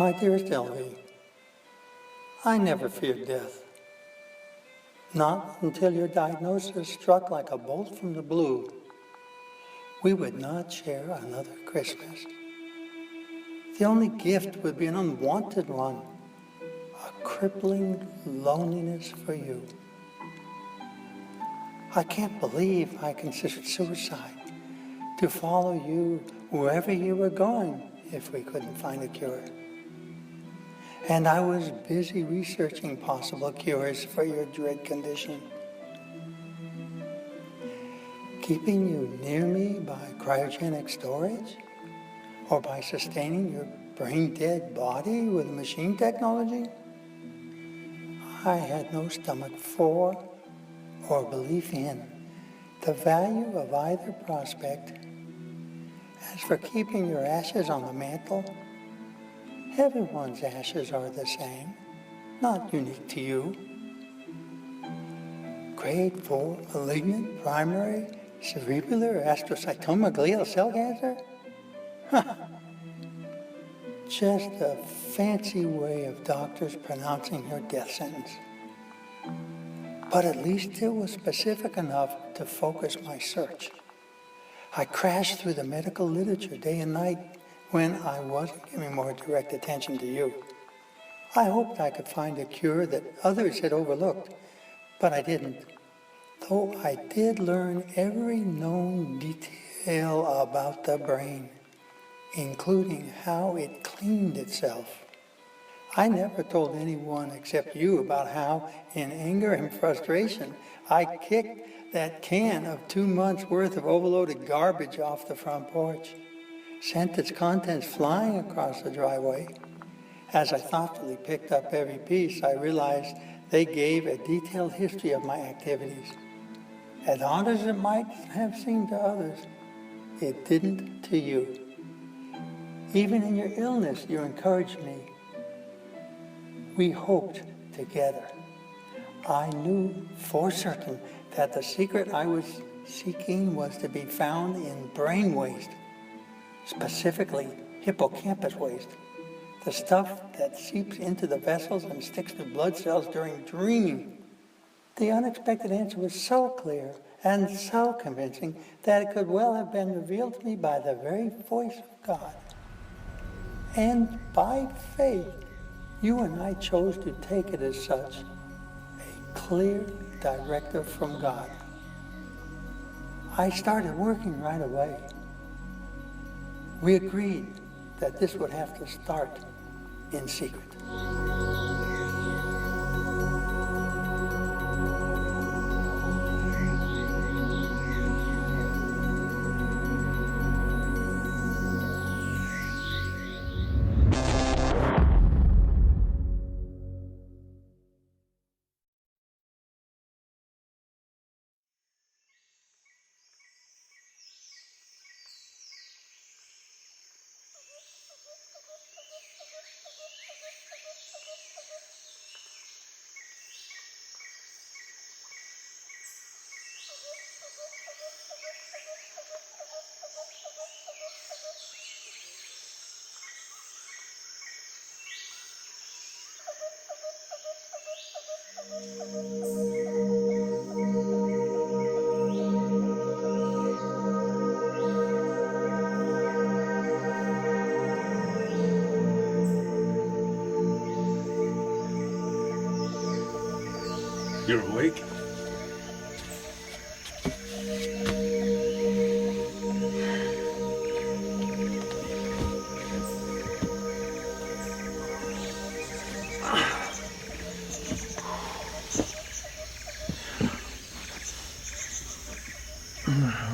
My dearest Elvie, I never feared death. Not until your diagnosis struck like a bolt from the blue. We would not share another Christmas. The only gift would be an unwanted one, a crippling loneliness for you. I can't believe I considered suicide, to follow you wherever you were going if we couldn't find a cure. And I was busy researching possible cures for your dread condition. Keeping you near me by cryogenic storage, or by sustaining your brain-dead body with machine technology, I had no stomach for or belief in the value of either prospect. As for keeping your ashes on the mantle, everyone's ashes are the same, not unique to you. Grade 4 malignant primary cerebellar astrocytoma glial cell cancer? Just a fancy way of doctors pronouncing your death sentence. But at least it was specific enough to focus my search. I crashed through the medical literature day and night when I wasn't giving more direct attention to you. I hoped I could find a cure that others had overlooked, but I didn't. Though I did learn every known detail about the brain, including how it cleaned itself. I never told anyone except you about how, in anger and frustration, I kicked that can of 2 months' worth of overloaded garbage off the front porch, sent its contents flying across the driveway. As I thoughtfully picked up every piece, I realized they gave a detailed history of my activities. As odd as it might have seemed to others, it didn't to you. Even in your illness, you encouraged me. We hoped together. I knew for certain that the secret I was seeking was to be found in brain waste, specifically hippocampus waste, the stuff that seeps into the vessels and sticks to blood cells during dreaming. The unexpected answer was so clear and so convincing that it could well have been revealed to me by the very voice of God. And by faith, you and I chose to take it as such, a clear directive from God. I started working right away. We agreed that this would have to start in secret. You're awake?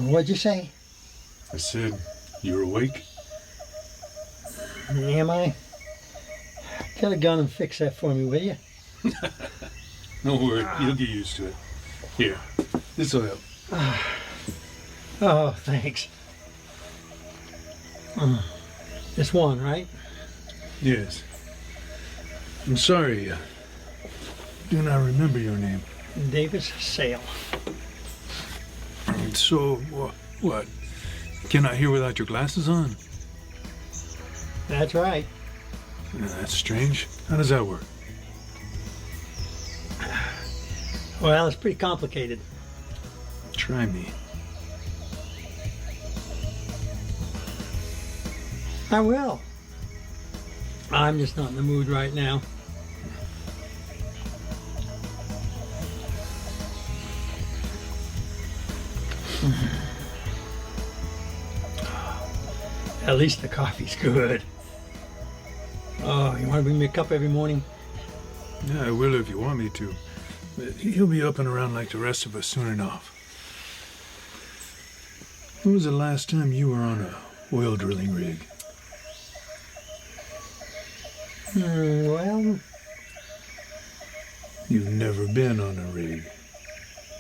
What'd you say? I said, you're awake? Am I? Get a gun and fix that for me, will you? Don't worry, you'll get used to it. Here, this'll help. Oh, thanks. This one, right? Yes. I'm sorry, do not remember your name. Davis SAEL. So, what? Cannot hear without your glasses on? That's right. That's strange. How does that work? Well, it's pretty complicated. Try me. I will. I'm just not in the mood right now. At least the coffee's good. Oh, you want to bring me a cup every morning? Yeah, I will if you want me to. But he'll be up and around like the rest of us soon enough. When was the last time you were on a oil drilling rig? Well, You've never been on a rig.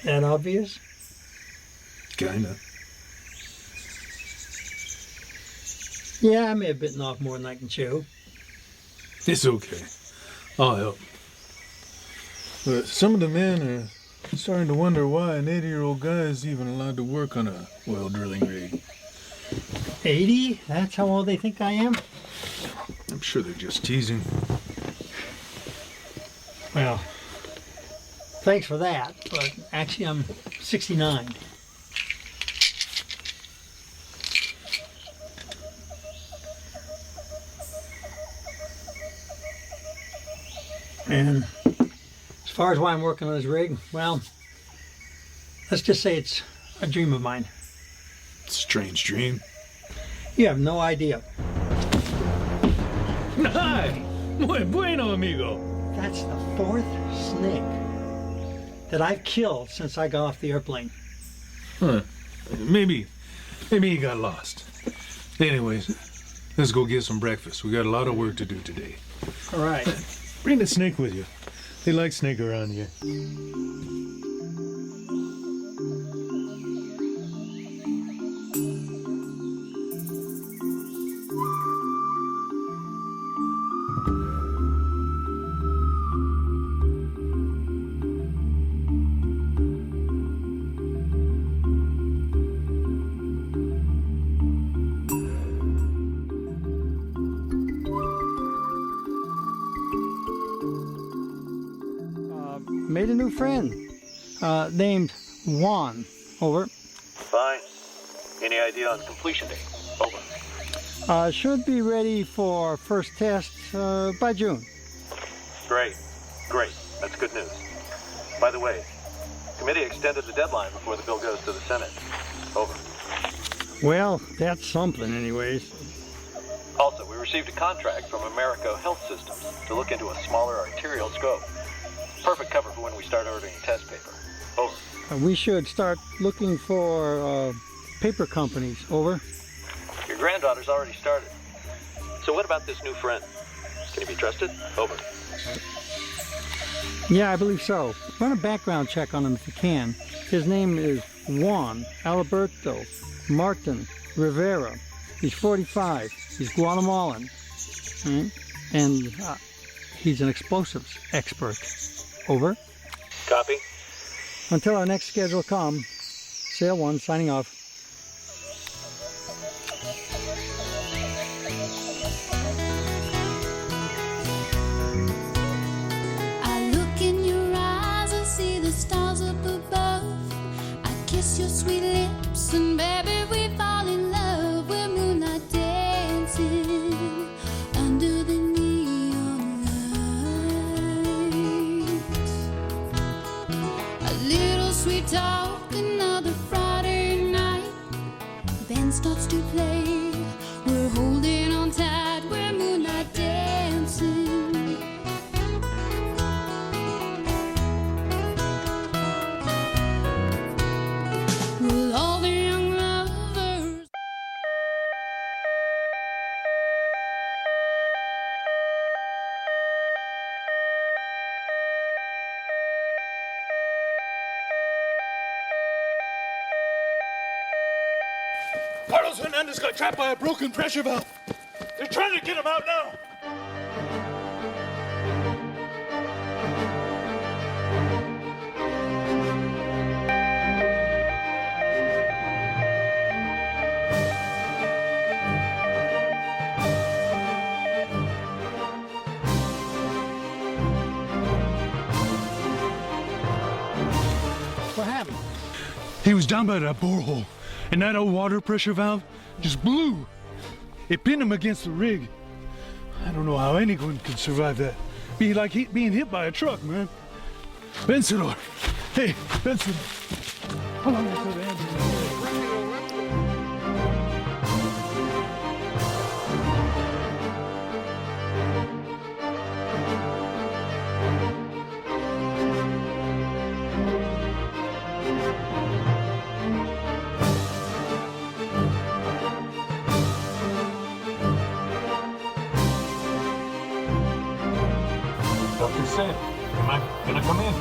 that obvious? Kinda. Yeah, I may have bitten off more than I can chew. It's okay. I'll help. But some of the men are starting to wonder why an 80-year-old guy is even allowed to work on a oil drilling rig. 80? That's how old they think I am? I'm sure they're just teasing. Well, thanks for that, but actually I'm 69. And as far as why I'm working on this rig, well, let's just say it's a dream of mine. Strange dream. You have no idea. Hi! Muy bueno, amigo. That's the 4th snake that I've killed since I got off the airplane. Huh. Maybe he got lost. Anyways, let's go get some breakfast. We got a lot of work to do today. All right. Bring the snake with you. They like snake around here. Made a new friend named Juan. Over. Fine. Any idea on completion date? Over. Should be ready for first test by June. Great. Great. That's good news. By the way, committee extended the deadline before the bill goes to the Senate. Over. Well, that's something anyways. Also, we received a contract from Americo Health Systems to look into a smaller arterial scope. Perfect cover for when we start ordering test paper. Over. We should start looking for paper companies. Over. Your granddaughter's already started. So what about this new friend? Can he be trusted? Over. Yeah, I believe so. Run a background check on him if you can. His name is Juan Alberto Martin Rivera. He's 45. He's Guatemalan. And he's an explosives expert. Over. Copy. Until our next schedule come, SAEL 1 signing off. I look in your eyes and see the stars up above. I kiss your sweet lips and baby we fall in love. We're moonlight dancing under the neon lights. A little sweet talk, another Friday night. The band starts to play. We're holding on tight. We're moonlight dancing. Will all the young lovers Carlos Hernandez got trapped by a broken pressure valve. They're trying to get him out now. He was down by that borehole, and that old water pressure valve just blew. It pinned him against the rig. I don't know how anyone could survive that. Be like being hit by a truck, man. Bensidor. Hey, Bensidor. How long until the ambulance? Dr. SAEL, am I gonna come in?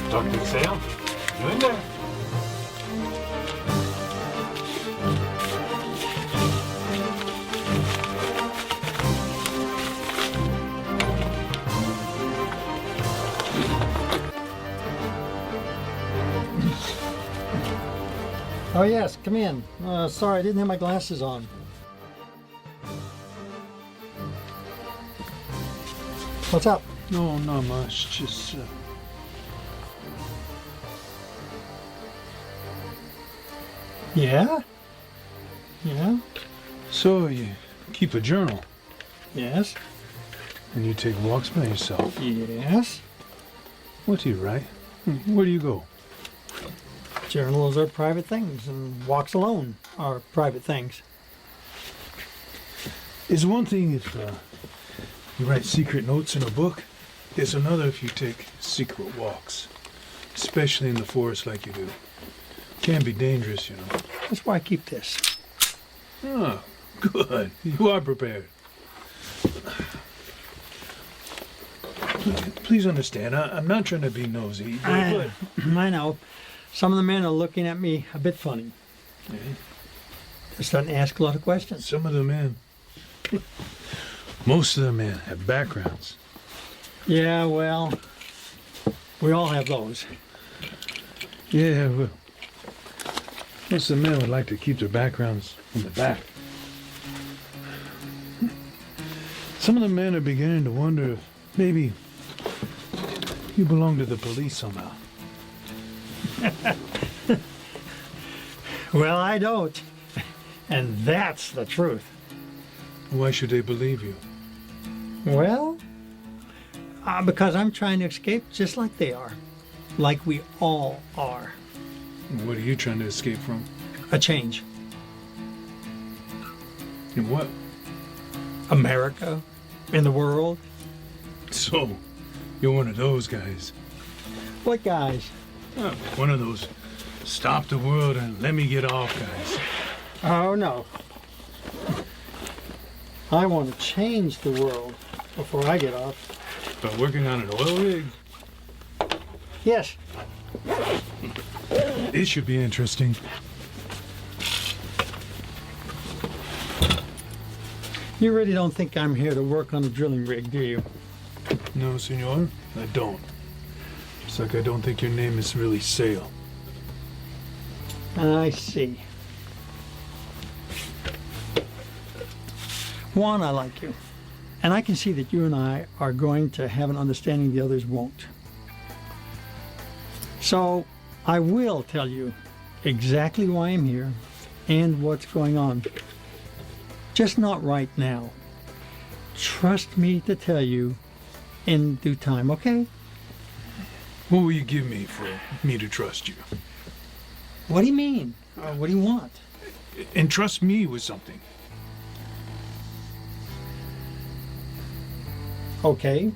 Dr. SAEL, you in there? Oh yes, come in. Sorry, I didn't have my glasses on. What's up? No, not much. Just, Yeah? Yeah? So you keep a journal Yes? and you take walks by yourself. Yes? What do you write? Where do you go? Journals are private things, and walks alone are private things. It's one thing if you write secret notes in a book. It's another if you take secret walks, especially in the forest like you do. Can be dangerous, you know. That's why I keep this. Oh, good. You are prepared. Please understand, I'm not trying to be nosy. But I know. Some of the men are looking at me a bit funny. Yeah. They're starting to ask a lot of questions. Some of the men, most of the men have backgrounds. Yeah, well, we all have those. Yeah, well, most of the men would like to keep their backgrounds in the back. Some of the men are beginning to wonder if maybe you belong to the police somehow. Well, I don't. And that's the truth. Why should they believe you? Well, because I'm trying to escape just like they are. Like we all are. What are you trying to escape from? A change. And what? America. In the world. So, you're one of those guys. What guys? Oh, one of those stop the world and let me get off guys. Oh, no. I want to change the world before I get off. By working on an oil rig? Yes. This should be interesting. You really don't think I'm here to work on a drilling rig, do you? No, senor, I don't. It's like I don't think your name is really SAEL. I see. Juan, I like you. And I can see that you and I are going to have an understanding the others won't. So I will tell you exactly why I'm here and what's going on. Just not right now. Trust me to tell you in due time, okay? What will you give me for me to trust you? What do you mean? What do you want? Entrust me with something. Okay,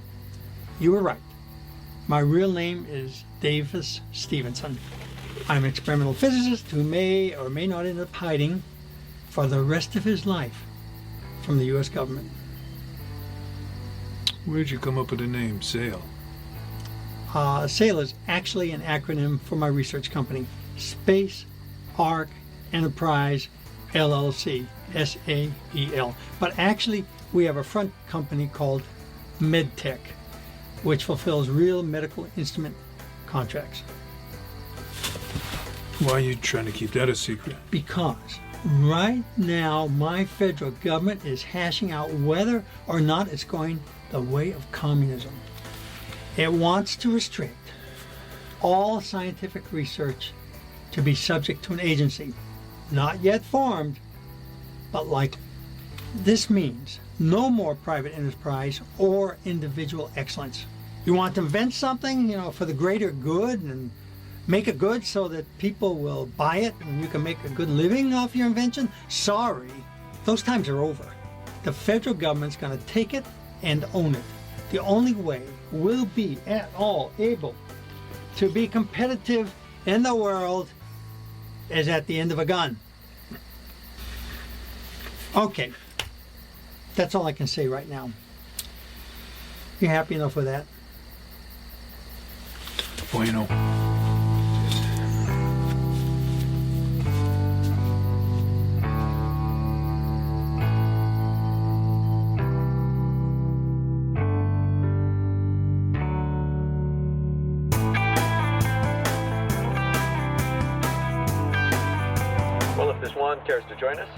you were right. My real name is Davis Stevenson. I'm an experimental physicist who may or may not end up hiding for the rest of his life from the U.S. government. Where'd you come up with the name SAEL? SAEL is actually an acronym for my research company, Space Arc Enterprise LLC, SAEL. But actually, we have a front company called MedTech, which fulfills real medical instrument contracts. Why are you trying to keep that a secret? Because right now my federal government is hashing out whether or not it's going the way of communism. It wants to restrict all scientific research to be subject to an agency, not yet formed, but likely. This means no more private enterprise or individual excellence. You want to invent something, for the greater good and make it good so that people will buy it and you can make a good living off your invention? Sorry, those times are over. The federal government's going to take it and own it. The only way we'll be at all able to be competitive in the world is at the end of a gun. Okay, that's all I can say right now. You happy enough with that? Bueno. Well, if this Juan cares to join us,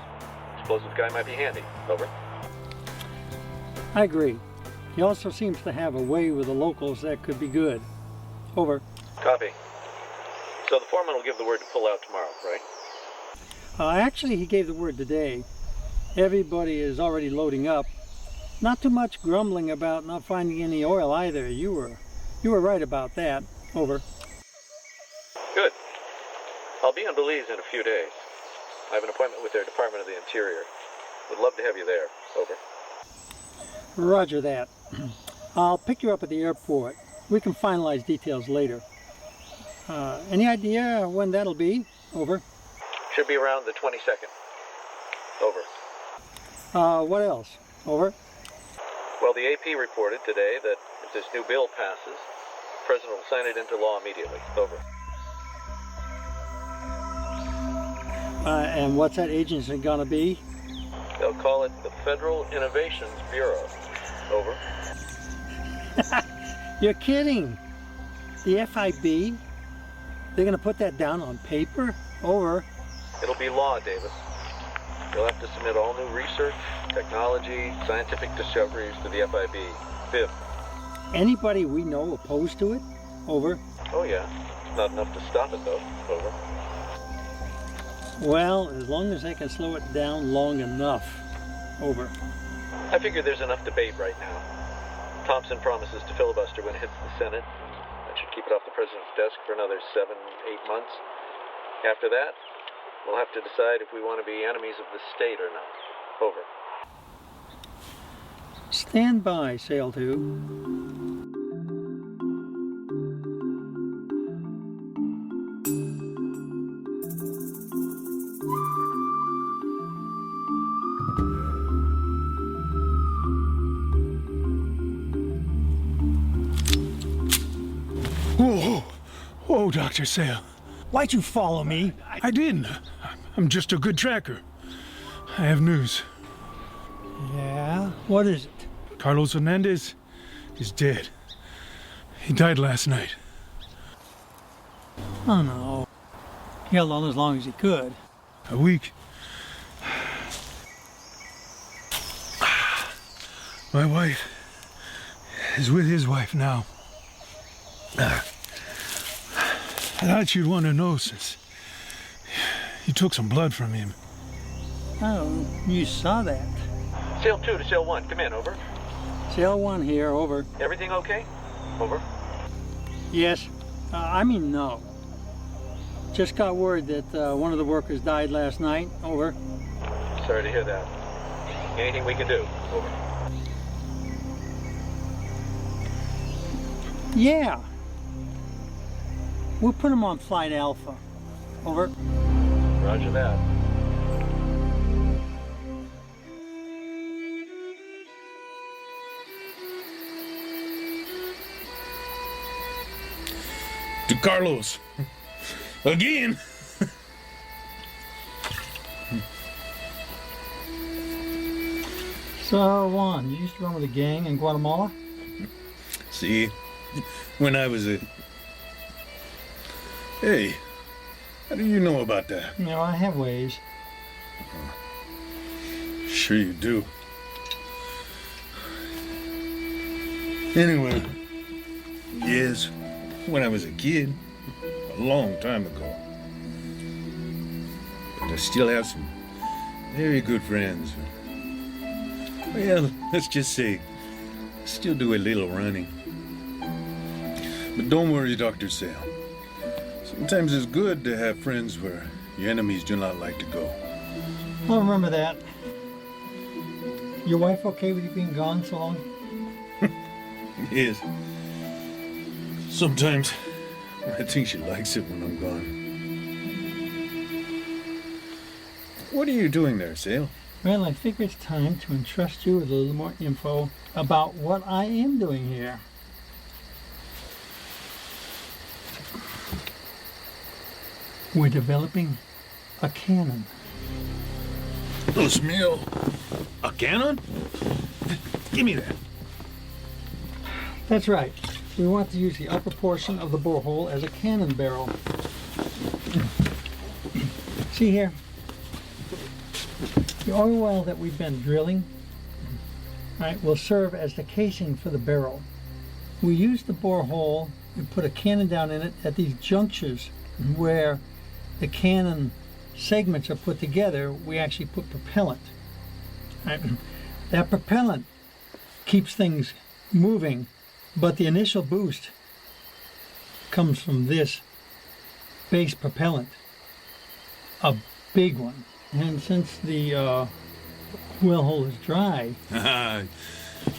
explosive guy might be handy. Over. I agree. He also seems to have a way with the locals that could be good. Over. Copy. So the foreman will give the word to pull out tomorrow, right? Actually, he gave the word today. Everybody is already loading up. Not too much grumbling about not finding any oil either. You were right about that. Over. Good. I'll be in Belize in a few days. I have an appointment with their Department of the Interior. Would love to have you there. Over. Roger that. I'll pick you up at the airport. We can finalize details later. Any idea when that'll be? Over. Should be around the 22nd. Over. What else? Over. Well, the AP reported today that if this new bill passes, the President will sign it into law immediately. Over. And what's that agency gonna be? They'll call it the Federal Innovations Bureau. Over. You're kidding. The FIB? They're gonna put that down on paper? Over. It'll be law, Davis. You'll have to submit all new research, technology, scientific discoveries to the FIB. FIB. Anybody we know opposed to it? Over. Oh, yeah. Not enough to stop it, though. Over. Well, as long as they can slow it down long enough. Over. I figure there's enough debate right now. Thompson promises to filibuster when it hits the Senate. That should keep it off the president's desk for another 7, 8 months. After that, we'll have to decide if we want to be enemies of the state or not. Over. Stand by, SAEL 2. Whoa, whoa, Dr. SAEL. Why'd you follow me? I didn't. I'm just a good tracker. I have news. Yeah? What is it? Carlos Hernandez is dead. He died last night. Oh no. He held on as long as he could. A week. My wife is with his wife now. I thought you'd want to know since you took some blood from him. Oh, you saw that. SAEL 2 to SAEL 1, come in. Over. SAEL 1 here. Over. Everything okay? Over. Yes. No. Just got word that one of the workers died last night. Over. Sorry to hear that. Anything we can do? Over. Yeah. We'll put him on Flight Alpha. Over. Roger that. To Carlos. Again. So, Juan, you used to run with a gang in Guatemala? See, when I was a... Hey, how do you know about that? I have ways. Sure you do. Anyway, yes, when I was a kid, a long time ago. But I still have some very good friends. Well, let's just say, I still do a little running. But don't worry, Dr. SAEL. Sometimes it's good to have friends where your enemies do not like to go. I'll remember that. Your wife okay with you being gone so long? Yes. Sometimes I think she likes it when I'm gone. What are you doing there, SAEL? Well, I figure it's time to entrust you with a little more info about what I am doing here. We're developing a cannon. Dios mío. A cannon? Give me that. That's right. We want to use the upper portion of the borehole as a cannon barrel. See here? The oil well that we've been drilling, right, will serve as the casing for the barrel. We use the borehole and put a cannon down in it at these junctures where the cannon segments are put together. We actually put propellant. Right? That propellant keeps things moving, but the initial boost comes from this base propellant, a big one. And since the wellhole is dry,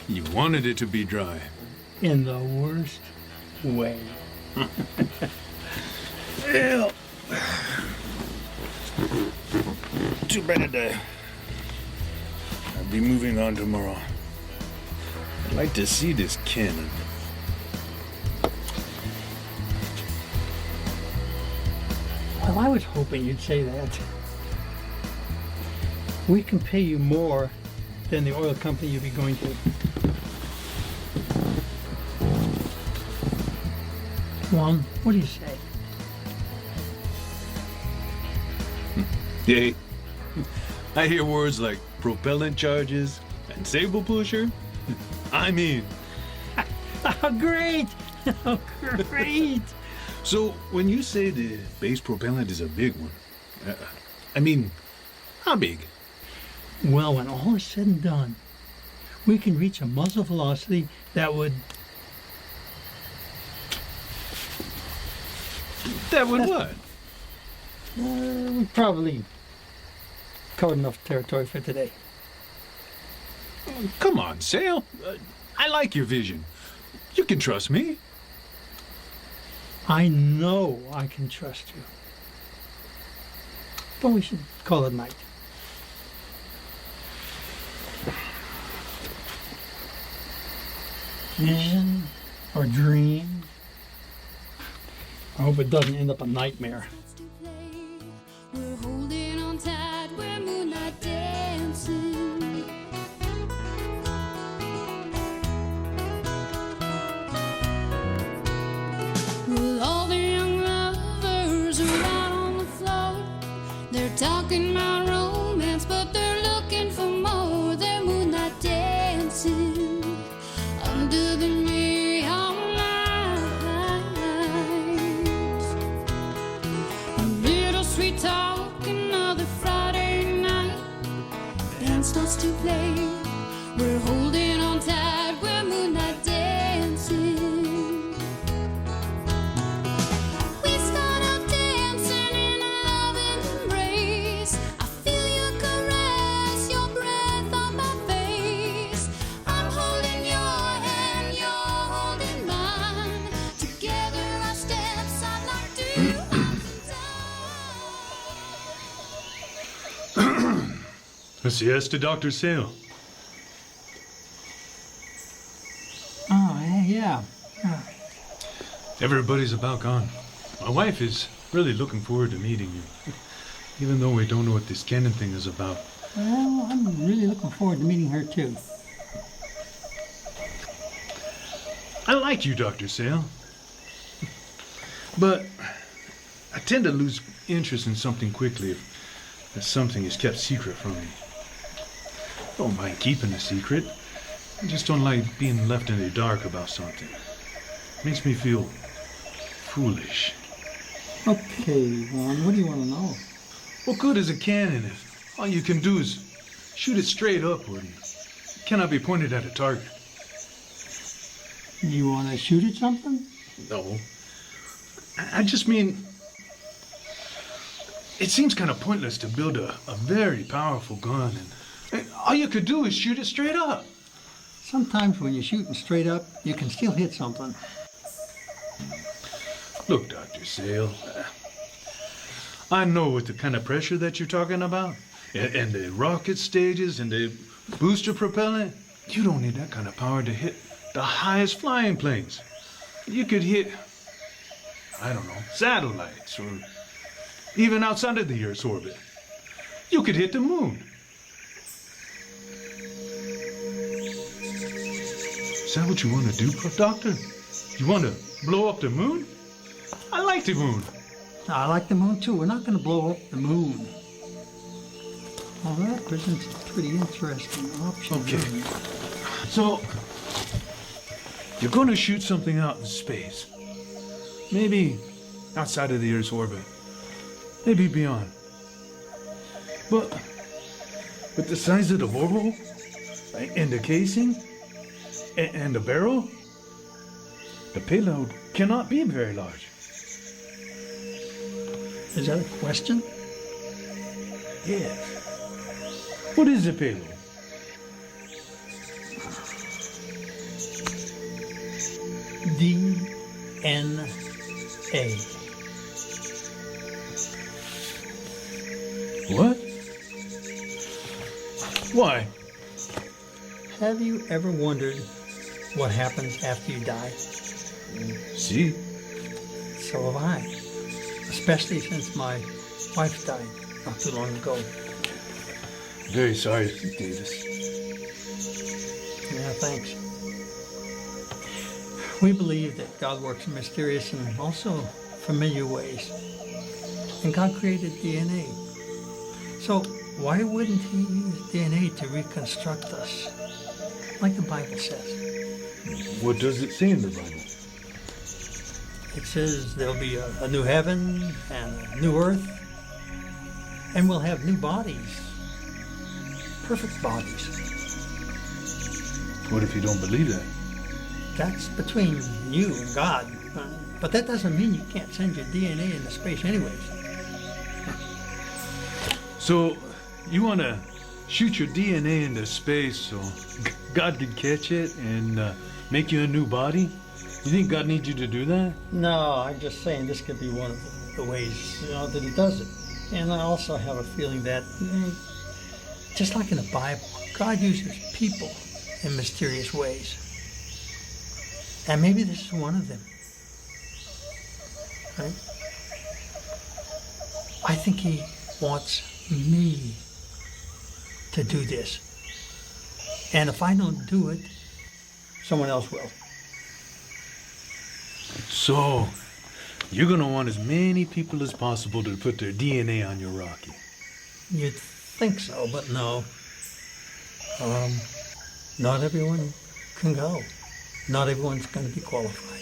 You wanted it to be dry. in the worst way. Well, too bad. I'll be moving on tomorrow. I'd like to see this cannon. Well, I was hoping you'd say that. We can pay you more than the oil company you'd be going to. Juan, what do you say? Yay. I hear words like propellant charges and sable pusher. I'm in. Oh, great! Oh, great! So, when you say the base propellant is a big one, I mean, how big? Well, when all is said and done, we can reach a muzzle velocity that would... That would what? we've probably covered enough territory for today. Come on, SAEL. I like your vision. You can trust me. I know I can trust you. But we should call it night. Vision or dream? I hope it doesn't end up a nightmare. To play. We're holding on tight, we're moonlight dancing. Well, all the young lovers are out on the floor. They're talking about romance, but they're looking for more. They're moonlight dancing under the neon lights. A little sweet talk, another Friday night. Band starts to play. We're holding on tight, we're moonlight dancing. We start out dancing in a loving embrace. I feel your caress, your breath on my face. I'm holding your hand, you're holding mine. Together our steps are like two A siesta, Dr. SAEL. Oh, yeah. Everybody's about gone. My wife is really looking forward to meeting you. Even though we don't know what this cannon thing is about. Well, I'm really looking forward to meeting her too. I like you, Dr. SAEL. But I tend to lose interest in something quickly if something is kept secret from me. I don't mind keeping a secret. I just don't like being left in the dark about something. Makes me feel foolish. Okay, Ron, what do you want to know? What good is a cannon if all you can do is shoot it straight upward and it cannot be pointed at a target? You want to shoot at something? No. I just mean, it seems kind of pointless to build a very powerful gun and all you could do is shoot it straight up. Sometimes when you're shooting straight up, you can still hit something. Look, Dr. SAEL, I know what the kind of pressure that you're talking about, and the rocket stages and the booster propellant. You don't need that kind of power to hit the highest flying planes. You could hit, I don't know, satellites, or even outside of the Earth's orbit. You could hit the moon. Is that what you want to do, Doctor? You want to blow up the moon? I like the moon. I like the moon too. We're not going to blow up the moon. Well, that presents a pretty interesting option. Okay. So, you're going to shoot something out in space. Maybe outside of the Earth's orbit. Maybe beyond. But with the size of the borehole, and the casing, and the barrel, the payload cannot be very large. Is that a question? Yes. What is the payload? DNA. What? Why? Have you ever wondered what happens after you die? See? So have I. Especially since my wife died not too long ago. Very sorry, Davis. Yeah, thanks. We believe that God works in mysterious and also familiar ways. And God created DNA. So why wouldn't he use DNA to reconstruct us? Like the Bible says. What does it say in the Bible? It says there'll be a new heaven and a new earth. And we'll have new bodies. Perfect bodies. What if you don't believe that? That's between you and God. But that doesn't mean you can't send your DNA into space anyways. So, you want to shoot your DNA into space so God can catch it and make you a new body? You think God needs you to do that? No, I'm just saying this could be one of the ways that he does it. And I also have a feeling that, just like in the Bible, God uses people in mysterious ways. And maybe this is one of them. Right? I think he wants me to do this. And if I don't do it, someone else will. So, you're going to want as many people as possible to put their DNA on your rocket. You'd think so, but no. Not everyone can go. Not everyone's going to be qualified.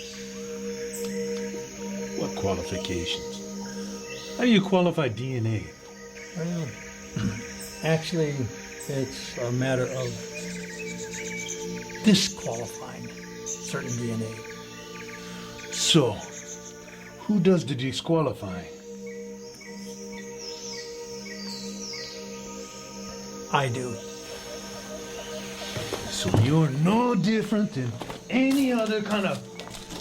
What qualifications? How do you qualify DNA? Well, actually, it's a matter of disqualifying certain DNA. So, who does the disqualifying? I do. So you're no different than any other kind of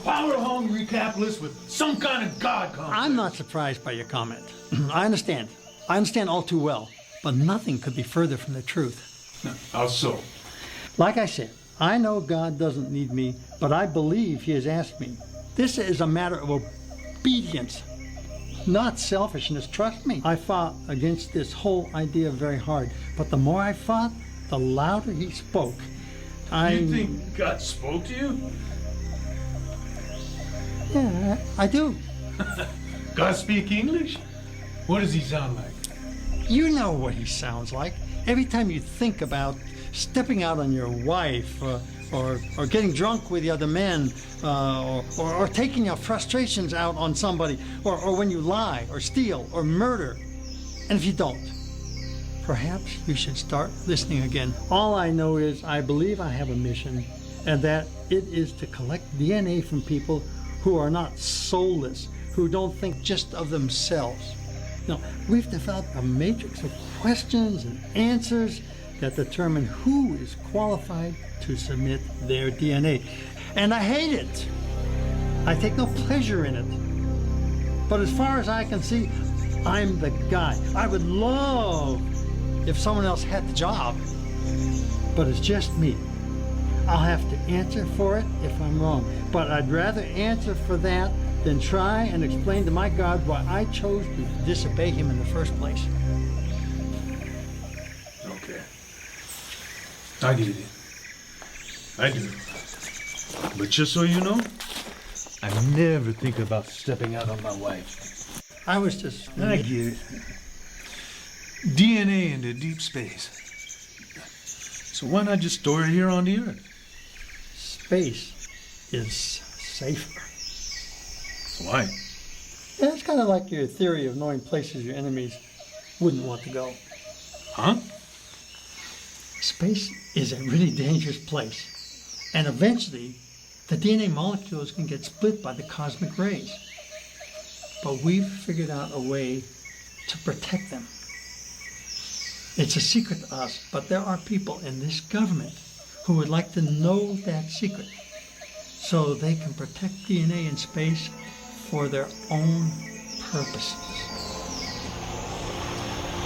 power-hungry capitalist with some kind of God complex. I'm not surprised by your comment. I understand. I understand all too well. But nothing could be further from the truth. How so? Like I said, I know God doesn't need me, but I believe he has asked me. This is a matter of obedience, not selfishness. Trust me. I fought against this whole idea very hard. But the more I fought, the louder he spoke. You think God spoke to you? Yeah, I do. God speak English? What does he sound like? You know what he sounds like. Every time you think about stepping out on your wife, or getting drunk with the other men, or taking your frustrations out on somebody, or when you lie, or steal, or murder. And if you don't, perhaps you should start listening again. All I know is I believe I have a mission, and that it is to collect DNA from people who are not soulless, who don't think just of themselves. Now, we've developed a matrix of questions and answers that determine who is qualified to submit their DNA. And I hate it. I take no pleasure in it. But as far as I can see, I'm the guy. I would love if someone else had the job, but it's just me. I'll have to answer for it if I'm wrong, but I'd rather answer for that than try and explain to my God why I chose to disobey him in the first place. Okay. I get it. I do. But just so you know, I never think about stepping out on my wife. I was just... I get it. DNA into deep space. So why not just store it here on the Earth? Space is safer. Why? Yeah, it's kind of like your theory of knowing places your enemies wouldn't want to go. Huh? Space is a really dangerous place. And eventually, the DNA molecules can get split by the cosmic rays. But we've figured out a way to protect them. It's a secret to us, but there are people in this government who would like to know that secret so they can protect DNA in space for their own purposes.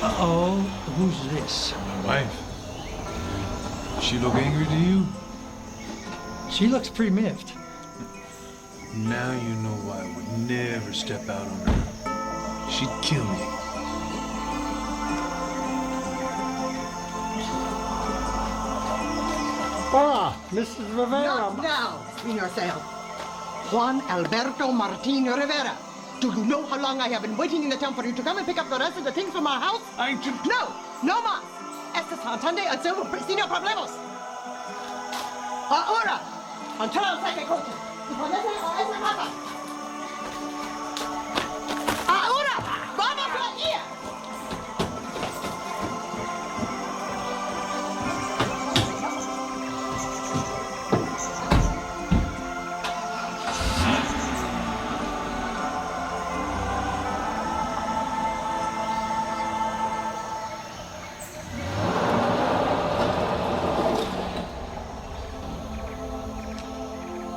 Uh-oh, who's this? My wife. She look angry to you? She looks pretty miffed. Now you know why I would never step out on her. She'd kill me. Ah, Mrs. Rivera. Not now, Senor SAEL. Juan Alberto Martin Rivera. Do you know how long I have been waiting in the town for you to come and pick up the rest of the things from our house? No, no más. Estas atiende al seu sin problemas. Ahora, until el saque coche. Y con ese a esa casa. Ahora, vamos allí.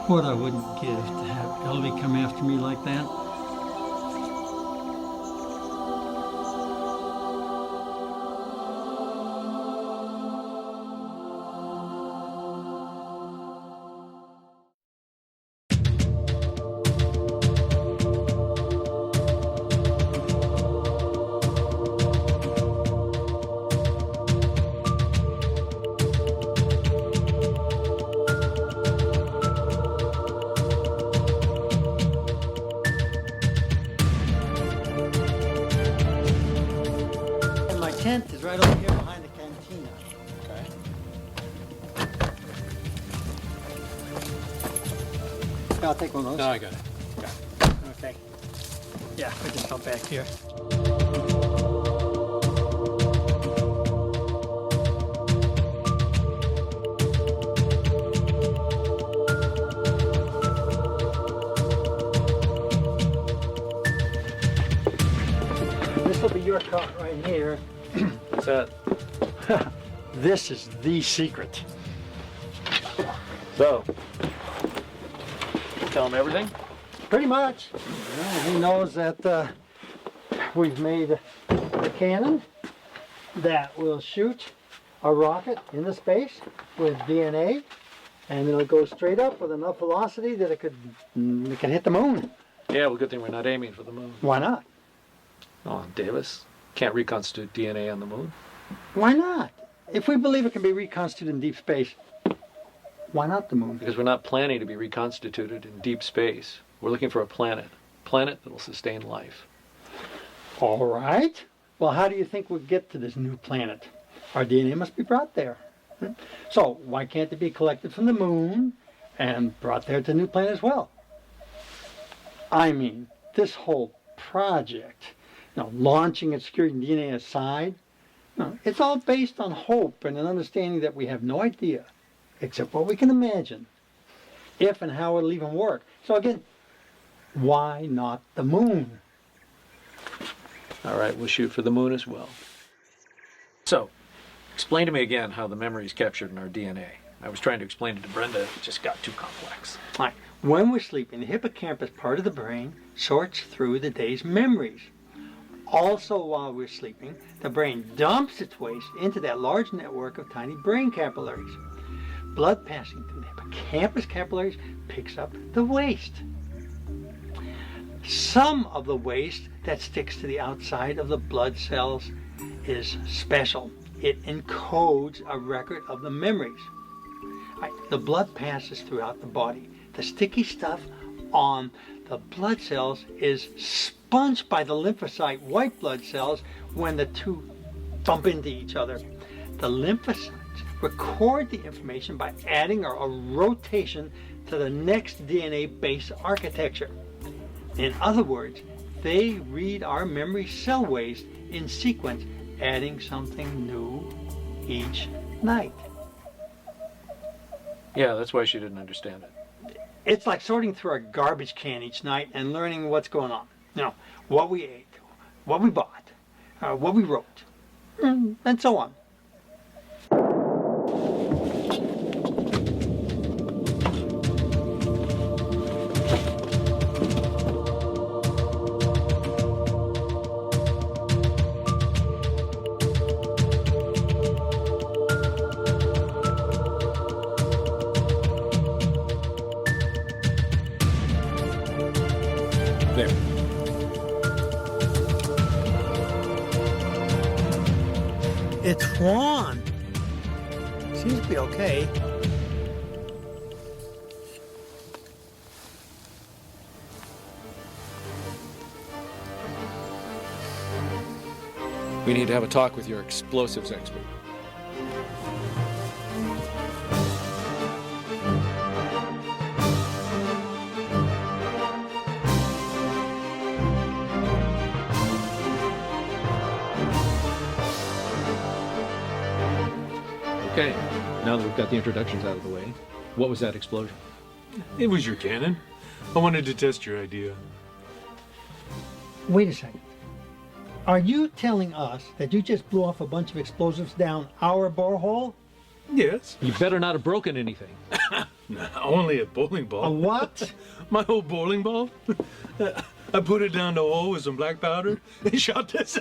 What I wouldn't give to have Elvie come after me like that. Tent is right over here behind the cantina. Okay. I'll take one of those. No, I got it. Okay. Yeah, I just got back here. This will be your cot right here. What's that? This is the secret. So, tell him everything? Pretty much. He knows that we've made a cannon that will shoot a rocket into space with DNA, and it'll go straight up with enough velocity that it can hit the moon. Yeah, well, good thing we're not aiming for the moon. Why not? Oh, Davis, can't reconstitute DNA on the moon. Why not? If we believe it can be reconstituted in deep space, why not the moon? Because we're not planning to be reconstituted in deep space. We're looking for a planet that will sustain life. All right. Well, how do you think we'll get to this new planet? Our DNA must be brought there. So why can't it be collected from the moon and brought there to the new planet as well? I mean, this whole project, launching and securing DNA aside, it's all based on hope and an understanding that we have no idea, except what we can imagine, if and how it'll even work. So again, why not the moon? All right, we'll shoot for the moon as well. So, explain to me again how the memory is captured in our DNA. I was trying to explain it to Brenda, it just got too complex. All right. When we're sleeping, the hippocampus part of the brain sorts through the day's memories. Also, while we're sleeping, the brain dumps its waste into that large network of tiny brain capillaries. Blood passing through the hippocampus capillaries picks up the waste. Some of the waste that sticks to the outside of the blood cells is special. It encodes a record of the memories. Right. The blood passes throughout the body. The sticky stuff on the blood cells is sponged by the lymphocyte white blood cells when the two bump into each other. The lymphocytes record the information by adding a rotation to the next DNA base architecture. In other words, they read our memory cell waste in sequence, adding something new each night. Yeah, that's why she didn't understand it. It's like sorting through a garbage can each night and learning what's going on. What we ate, what we bought, what we wrote, and so on. There. It's Juan. Seems to be okay. We need to have a talk with your explosives expert. Okay, now that we've got the introductions out of the way, what was that explosion? It was your cannon. I wanted to test your idea. Wait a second. Are you telling us that you just blew off a bunch of explosives down our borehole? Yes. You better not have broken anything. No, only a bowling ball. A what? My old bowling ball. I put it down the hole with some black powder and shot this.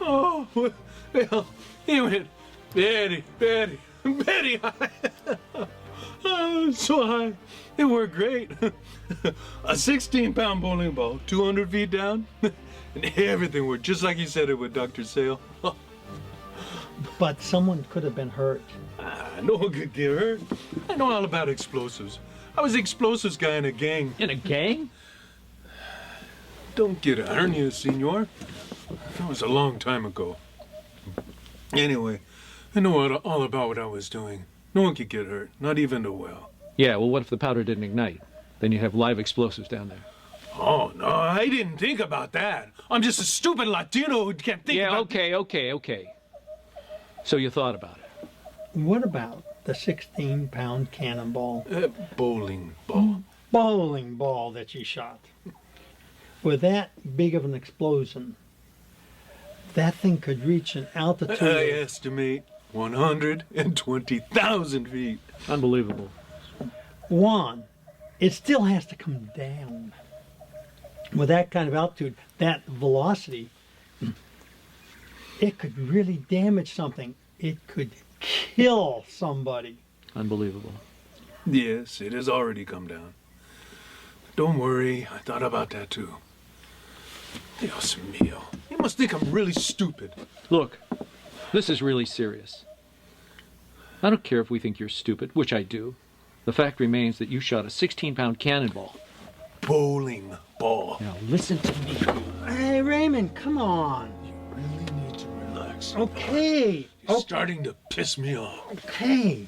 Oh, well, he went very, very, very high. So high. It worked great. A 16-pound bowling ball, 200 feet down, and everything worked just like he said it would, Dr. SAEL. But someone could have been hurt. No one could get hurt. I know all about explosives. I was the explosives guy in a gang. In a gang? Don't get a hernia, senor. That was a long time ago. Anyway, I know all about what I was doing. No one could get hurt, not even the well. Yeah, well, what if the powder didn't ignite? Then you have live explosives down there. Oh, no, I didn't think about that. I'm just a stupid Latino who can't think about... Yeah, okay. So you thought about it. What about the 16-pound cannonball? Bowling ball. Bowling ball that you shot. With that big of an explosion, that thing could reach an altitude I estimate 120,000 feet. Unbelievable. Juan, it still has to come down. With that kind of altitude, that velocity, it could really damage something. It could kill somebody. Unbelievable. Yes, it has already come down. Don't worry, I thought about that too. Dios mío. You must think I'm really stupid. Look, this is really serious. I don't care if we think you're stupid, which I do. The fact remains that you shot a 16-pound cannonball. Bowling ball. Now listen to me. Hey, Raymond, come on. You really need to relax. Okay. You're starting to piss me off. Okay.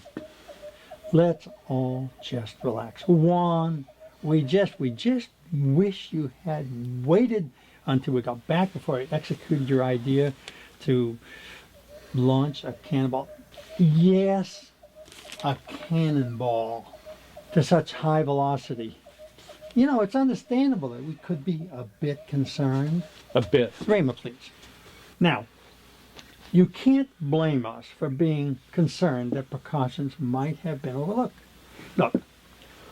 Let's all just relax. Juan, we just wish you had waited until we got back before I executed your idea to launch a cannonball. Yes, a cannonball to such high velocity. You know, it's understandable that we could be a bit concerned. A bit. Raymond, please. Now, you can't blame us for being concerned that precautions might have been overlooked. Look,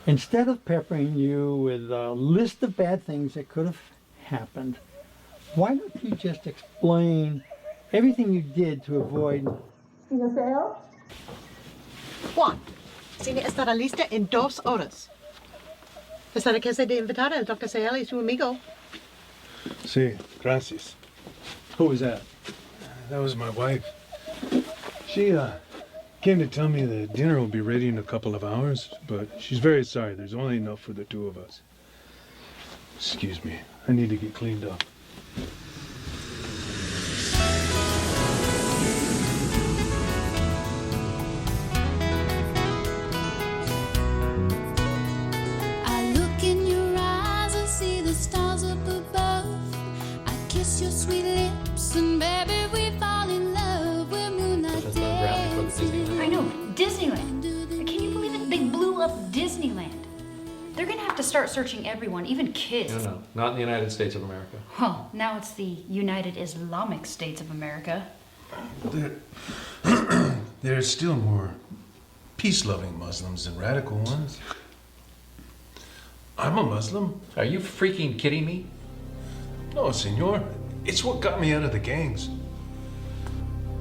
instead of peppering you with a list of bad things that could have happened, why don't you just explain everything you did to avoid... Señor SAEL? Juan, cine estará lista en 2 horas. Estará que se de invitar al Dr. SAEL y su amigo. Sí, gracias. Who was that? That was my wife. She came to tell me that dinner will be ready in a couple of hours, but she's very sorry. There's only enough for the 2 of us. Excuse me. I need to get cleaned up. I look in your eyes, I see the stars up above. I kiss your sweet lips, and baby, we fall in love. We're moonlight dancing. I know, Disneyland. Can you believe it? They blew up Disneyland. They're gonna have to start searching everyone, even kids. No, not in the United States of America. Well, now it's the United Islamic States of America. There's still more peace-loving Muslims than radical ones. I'm a Muslim. Are you freaking kidding me? No, senor. It's what got me out of the gangs.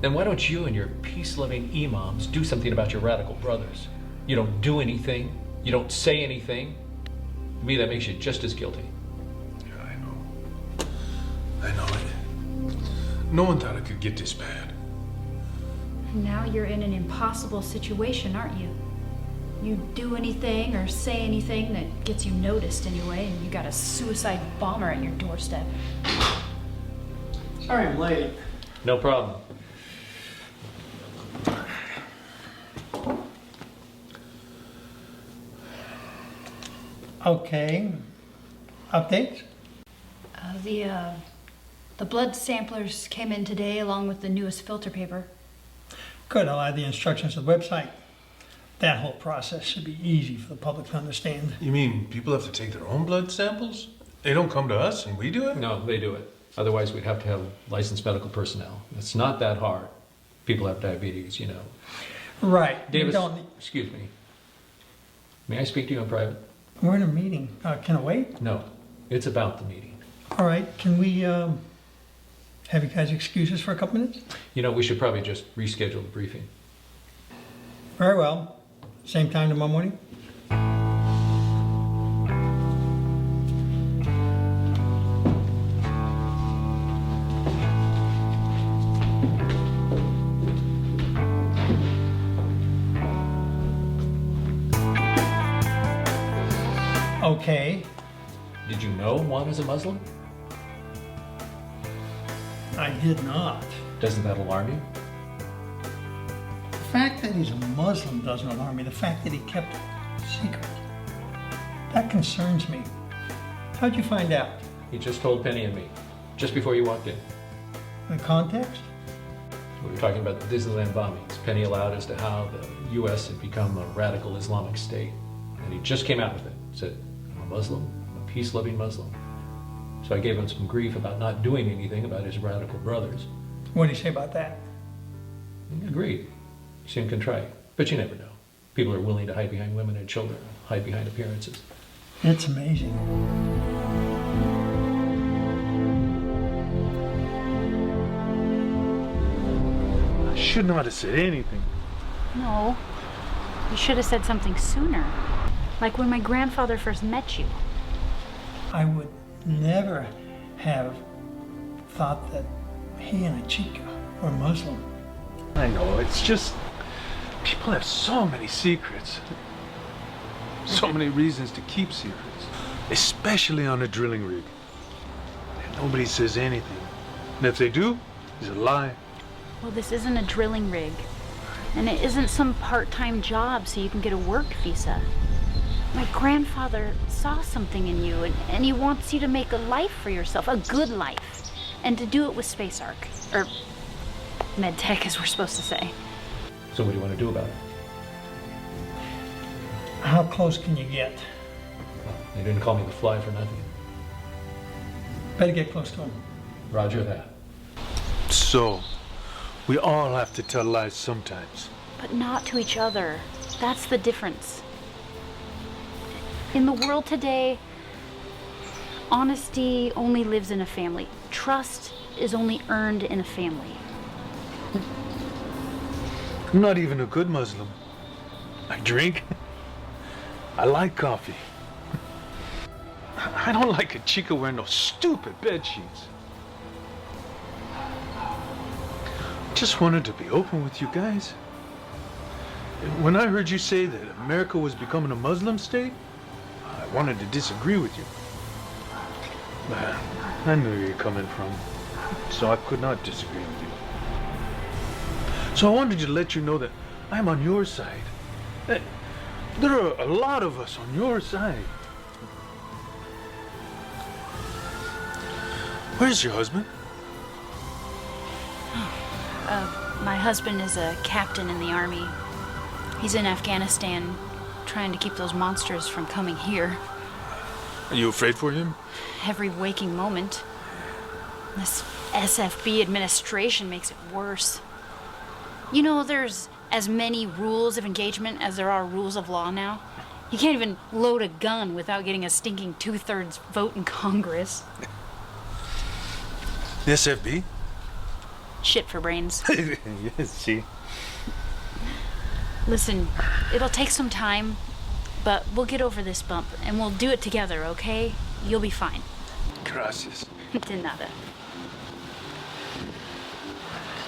Then why don't you and your peace-loving imams do something about your radical brothers? You don't do anything. You don't say anything. To me, that makes you just as guilty. Yeah, I know it. No one thought it could get this bad. Now you're in an impossible situation, aren't you? You do anything or say anything that gets you noticed anyway, and you got a suicide bomber at your doorstep. Sorry I'm late. No problem. Okay. Updates? The blood samplers came in today along with the newest filter paper. Good, I'll add the instructions to the website. That whole process should be easy for the public to understand. You mean people have to take their own blood samples? They don't come to us and we do it? No, they do it. Otherwise, we'd have to have licensed medical personnel. It's not that hard. People have diabetes, you know. Right. Davis, We don't... excuse me. May I speak to you in private? We're in a meeting. Can I wait? No, it's about the meeting. All right. Can we have you guys excuse us for a couple minutes? You know, we should probably just reschedule the briefing. Very well. Same time tomorrow morning? Okay. Did you know Juan is a Muslim? I did not. Doesn't that alarm you? The fact that he's a Muslim doesn't alarm me. The fact that he kept it secret, that concerns me. How'd you find out? He just told Penny and me, just before you walked in. The context? We were talking about the Disneyland bombings. Penny allowed as to how the U.S. had become a radical Islamic state. And he just came out with it. Said, I'm a Muslim, I'm a peace-loving Muslim. So I gave him some grief about not doing anything about his radical brothers. What do you say about that? He agreed. He seemed contrite. But you never know. People are willing to hide behind women and children, hide behind appearances. It's amazing. I should not have said anything. No, you should have said something sooner. Like when my grandfather first met you. I would never have thought that he and a chica were Muslim. I know, it's just... people have so many secrets. So many reasons to keep secrets. Especially on a drilling rig. And nobody says anything. And if they do, it's a lie. Well, this isn't a drilling rig. And it isn't some part-time job so you can get a work visa. My grandfather saw something in you, and he wants you to make a life for yourself, a good life. And to do it with Space Arc. Or MedTech, as we're supposed to say. So what do you want to do about it? How close can you get? They didn't call me the Fly for nothing. Better get close to him. Roger that. So, we all have to tell lies sometimes. But not to each other. That's the difference. In the world today, honesty only lives in a family. Trust is only earned in a family. I'm not even a good Muslim. I drink. I like coffee. I don't like a chica wearing those stupid bed sheets. Just wanted to be open with you guys. When I heard you say that America was becoming a Muslim state, I wanted to disagree with you. But I knew where you're coming from, so I could not disagree with you. So I wanted to let you know that I'm on your side. There are a lot of us on your side. Where's your husband? My husband is a captain in the army. He's in Afghanistan trying to keep those monsters from coming here. Are you afraid for him? Every waking moment. This SFB administration makes it worse. You know, there's as many rules of engagement as there are rules of law now. You can't even load a gun without getting a stinking 2/3 vote in Congress. The SFB? Shit for brains. Yes, see. Listen, it'll take some time, but we'll get over this bump and we'll do it together, okay? You'll be fine. Gracias. De nada.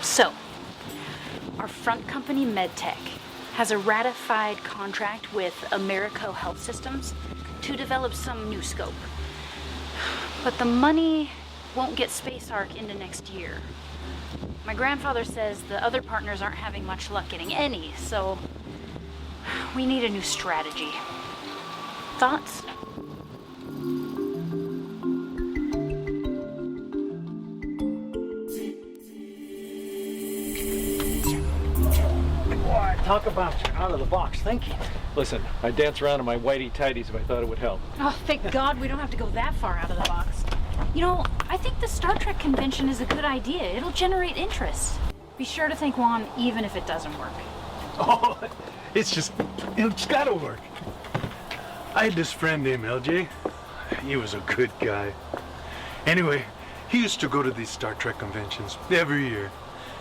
So, our front company, MedTech, has a ratified contract with Americo Health Systems to develop some new scope. But the money won't get Space Arc into next year. My grandfather says the other partners aren't having much luck getting any, so we need a new strategy. Thoughts? Boy, talk about out-of-the-box thinking. Listen, I'd dance around in my whitey tighties if I thought it would help. Oh, thank God we don't have to go that far out of the box. You know, I think the Star Trek convention is a good idea. It'll generate interest. Be sure to thank Juan even if it doesn't work. Oh, it's gotta work. I had this friend named LJ. He was a good guy. Anyway, he used to go to these Star Trek conventions every year.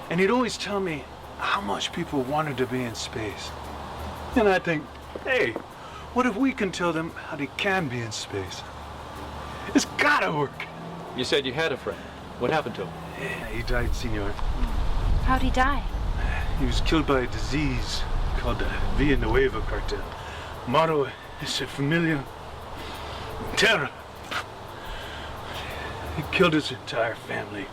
And he'd always tell me how much people wanted to be in space. And I think, hey, what if we can tell them how they can be in space? It's gotta work. You said you had a friend. What happened to him? Yeah, he died, senor. How'd he die? He was killed by a disease called the Villanueva cartel. Motto is familia terra. He killed his entire family.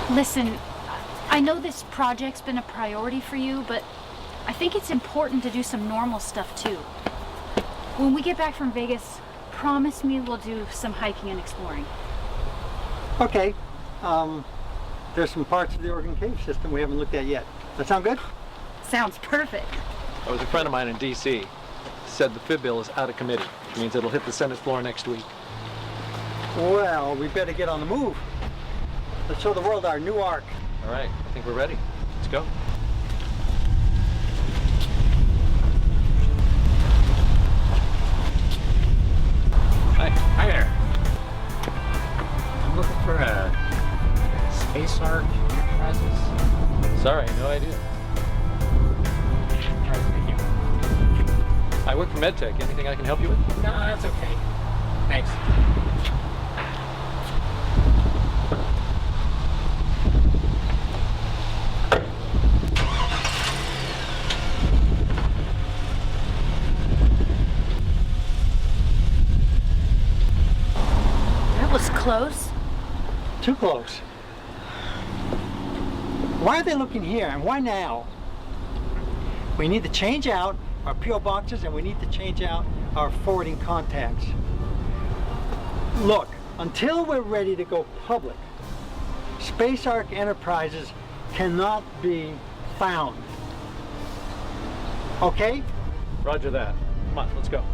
Listen, I know this project's been a priority for you, but I think it's important to do some normal stuff too. When we get back from Vegas, promise me we'll do some hiking and exploring. Okay. There's some parts of the Oregon Cave system we haven't looked at yet. Does that sound good? Sounds perfect. I was a friend of mine in D.C. Said the FIB bill is out of committee, which means it'll hit the Senate floor next week. Well, we better get on the move. Let's show the world our new arc. All right, I think we're ready. Let's go. Hi there. I'm looking for a Space Arc Enterprises. Sorry, no idea. All right, thank you. I work for MedTech. Anything I can help you with? No, that's okay. Thanks. Close? Too close. Why are they looking here and why now? We need to change out our P.O. boxes and we need to change out our forwarding contacts. Look, until we're ready to go public, Space Ark Enterprises cannot be found. Okay? Roger that. Come on, let's go.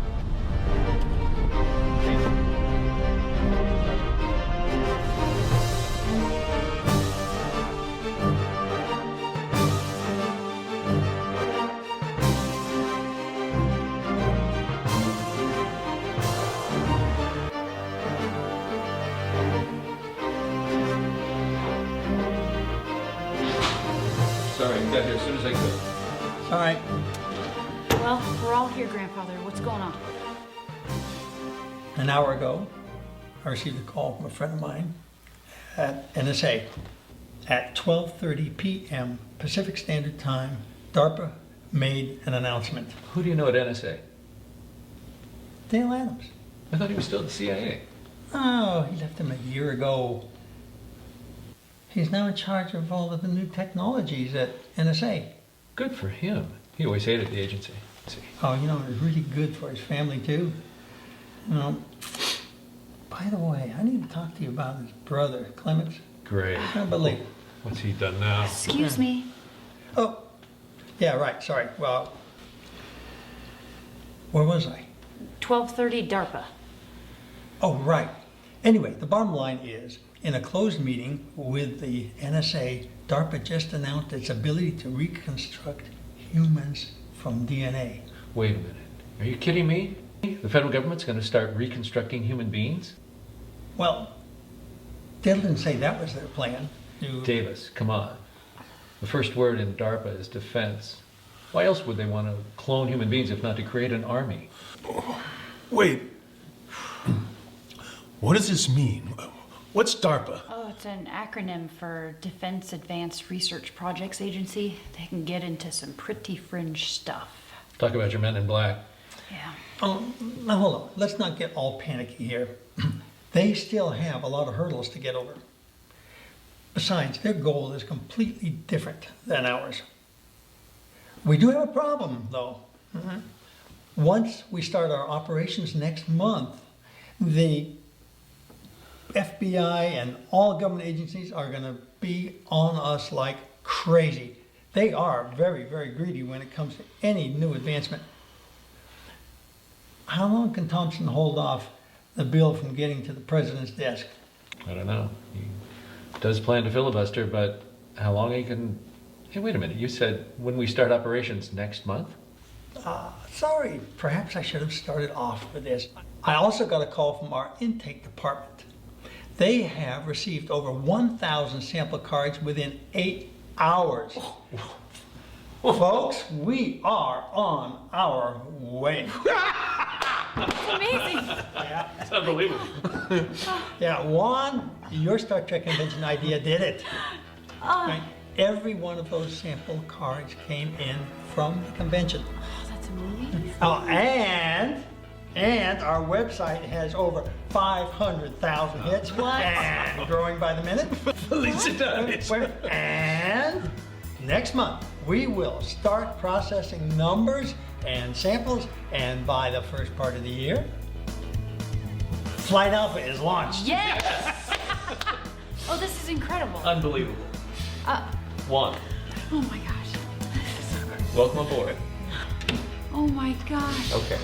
Sorry, got here as soon as I could. All right. Well, we're all here, Grandfather. What's going on? An hour ago, I received a call from a friend of mine at NSA. At 12:30 p.m. Pacific Standard Time, DARPA made an announcement. Who do you know at NSA? Dale Adams. I thought he was still at the CIA. Oh, he left them a year ago. He's now in charge of all of the new technologies at NSA. Good for him. He always hated the agency. Let's see. Oh, you know, it was really good for his family, too. You know, by the way, I need to talk to you about his brother, Clements. Great. But later. What's he done now? Excuse me. Oh, yeah, right, sorry. Well, where was I? 12:30 DARPA. Oh, right. Anyway, the bottom line is, in a closed meeting with the NSA, DARPA just announced its ability to reconstruct humans from DNA. Wait a minute. Are you kidding me? The federal government's going to start reconstructing human beings? Well, Dale didn't say that was their plan. Davis, come on. The first word in DARPA is defense. Why else would they want to clone human beings if not to create an army? Wait. What does this mean? What's DARPA? Oh, it's an acronym for Defense Advanced Research Projects Agency. They can get into some pretty fringe stuff. Talk about your men in black. Yeah. Oh, now hold on. Let's not get all panicky here. They still have a lot of hurdles to get over. Besides, their goal is completely different than ours. We do have a problem, though. Once we start our operations next month, the FBI and all government agencies are going to be on us like crazy. They are very, very greedy when it comes to any new advancement. How long can Thompson hold off the bill from getting to the president's desk? I don't know. He does plan to filibuster, but how long he can... Hey, wait a minute. You said when we start operations next month? Sorry, perhaps I should have started off with this. I also got a call from our intake department. They have received over 1,000 sample cards within 8 hours. Folks, we are on our way. It's amazing. Yeah. It's unbelievable. Yeah, Juan, your Star Trek convention idea did it. Right? Every one of those sample cards came in from the convention. Oh, that's amazing. Oh, and our website has over 500,000 hits. What? And growing by the minute. And next month, we will start processing numbers and samples, and by the first part of the year, Flight Alpha is launched. Yes! Oh, this is incredible. Unbelievable. Juan, Oh my gosh. welcome aboard. Oh my gosh. Okay.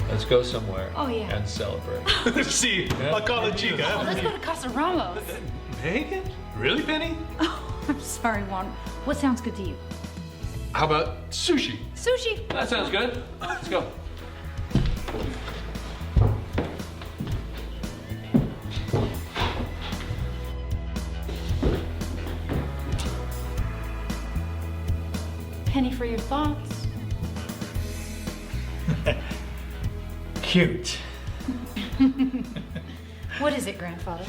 Let's go somewhere Oh, yeah. and celebrate. See, I'll call it Chica. Oh, let's go to Casa Ramos. Megan? Really, Penny? Oh, I'm sorry, Juan. What sounds good to you? How about sushi? Sushi. That sounds good. Let's go. Penny for your thoughts. Cute. What is it, Grandfather?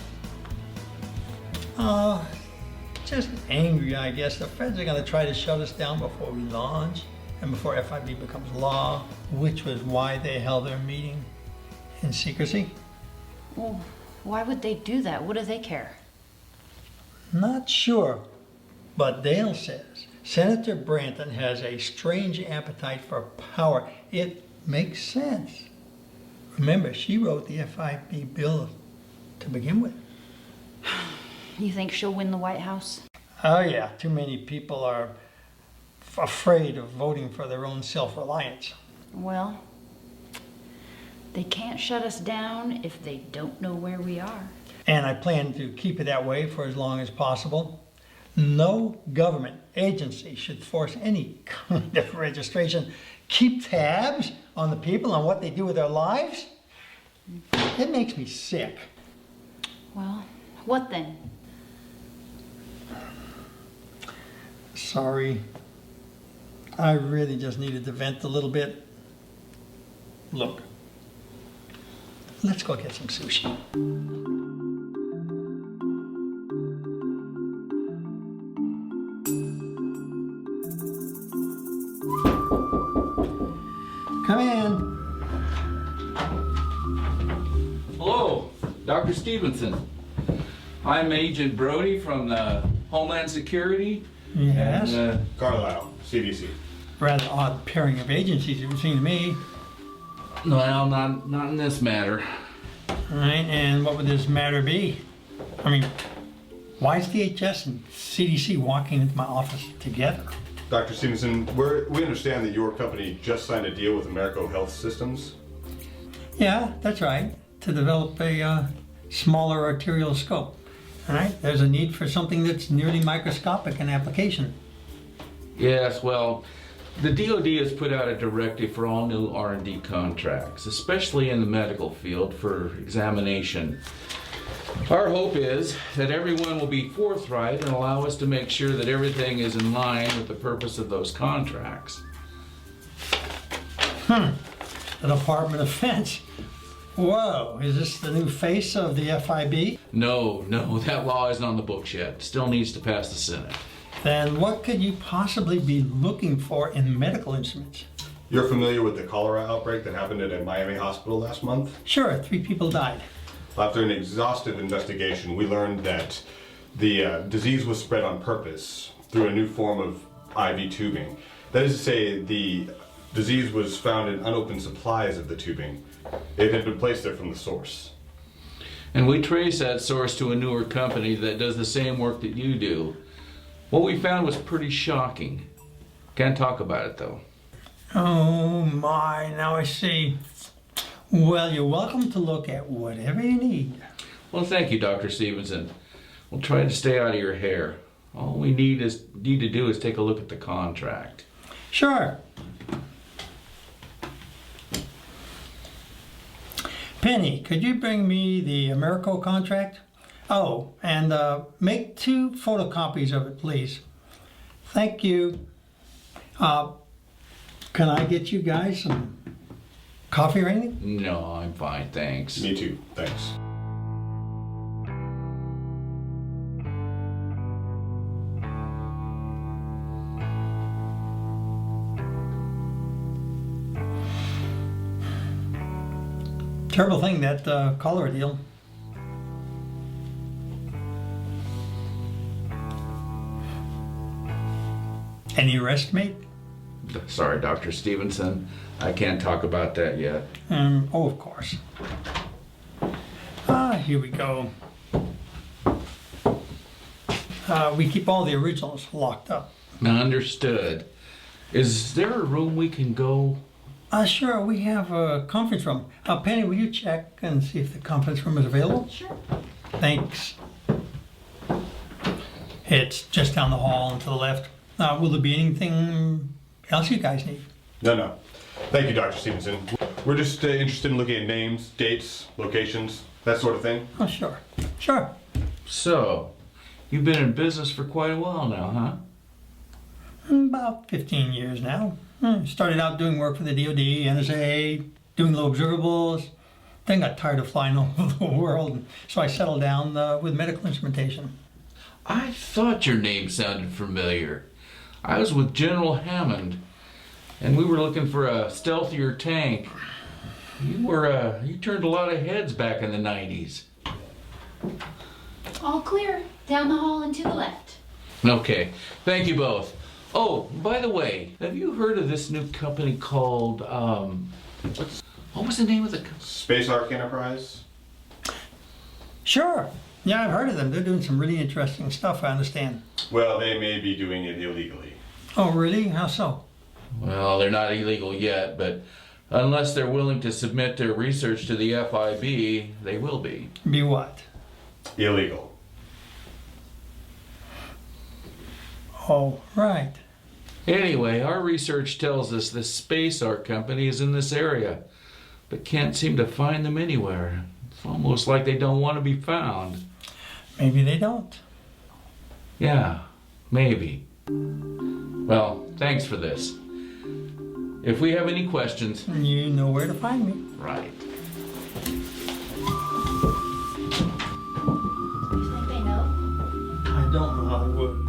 Just angry, I guess. The feds are going to try to shut us down before we launch and before FIB becomes law, which was why they held their meeting in secrecy. Oh, Why would they do that? What do they care? Not sure, but Dale says Senator Branton has a strange appetite for power. It makes sense. Remember, she wrote the FIB bill to begin with. You think she'll win the White House? Oh yeah, too many people are afraid of voting for their own self-reliance. Well, they can't shut us down if they don't know where we are. And I plan to keep it that way for as long as possible. No government agency should force any kind of registration. Keep tabs on the people and what they do with their lives? It makes me sick. Well, what then? Sorry. I really just needed to vent a little bit. Look, let's go get some sushi. Come in. Hello, Dr. Stevenson. I'm Agent Brody from the Homeland Security. Yes. And, Carlisle, CDC. Rather odd pairing of agencies, it would seem to me. well, not in this matter. All right, and what would this matter be? I mean, why is DHS and CDC walking into my office together? Dr. Stevenson, we understand that your company just signed a deal with Americo Health Systems. Yeah, that's right. To develop a smaller arterial scope. All right, there's a need for something that's nearly microscopic in application. Yes, well, the DoD has put out a directive for all new R&D contracts, especially in the medical field, for examination. Our hope is that everyone will be forthright and allow us to make sure that everything is in line with the purpose of those contracts. The Department of Defense. Whoa, is this the new face of the FIB? No, that law isn't on the books yet. Still needs to pass the Senate. Then what could you possibly be looking for in medical instruments? You're familiar with the cholera outbreak that happened at a Miami hospital last month? Sure, 3 people died. After an exhaustive investigation, we learned that the disease was spread on purpose through a new form of IV tubing. That is to say, the disease was found in unopened supplies of the tubing. It had been placed there from the source. And we trace that source to a newer company that does the same work that you do. What we found was pretty shocking. Can't talk about it though. Oh my, now I see. Well, you're welcome to look at whatever you need. Well, thank you, Dr. Stevenson. We'll try to stay out of your hair. All we need to do is take a look at the contract. Sure. Penny, could you bring me the Americo contract? Oh, and make 2 photocopies of it, please. Thank you. Can I get you guys some coffee or anything? No, I'm fine, thanks. Me too, thanks. Terrible thing, that cholera deal. Any arrest, mate? Sorry, Dr. Stevenson. I can't talk about that yet. Oh, of course. Here we go. We keep all the originals locked up. Understood. Is there a room we can go? Sure, we have a conference room. Penny, will you check and see if the conference room is available? Sure. Thanks. It's just down the hall and to the left. Will there be anything else you guys need? No. Thank you, Dr. Stevenson. We're just interested in looking at names, dates, locations, that sort of thing. Oh, sure. Sure. So, you've been in business for quite a while now, huh? About 15 years now. Started out doing work for the DoD, NSA, doing low observables. Then got tired of flying all over the world, so I settled down with medical instrumentation. I thought your name sounded familiar. I was with General Hammond, and we were looking for a stealthier tank. You turned a lot of heads back in the 90s. All clear. Down the hall and to the left. Okay, thank you both. Oh, by the way, have you heard of this new company called, what was the name of the company? Space Arc Enterprise? Sure. Yeah, I've heard of them. They're doing some really interesting stuff, I understand. Well, they may be doing it illegally. Oh, really? How so? Well, they're not illegal yet, but unless they're willing to submit their research to the FIB, they will be. Be what? Illegal. Oh, right. Anyway, our research tells us the Space Arc Company is in this area, but can't seem to find them anywhere. It's almost like they don't want to be found. Maybe they don't. Yeah, maybe. Well, thanks for this. If we have any questions... You know where to find me. Right. You think they know? I don't know how they would.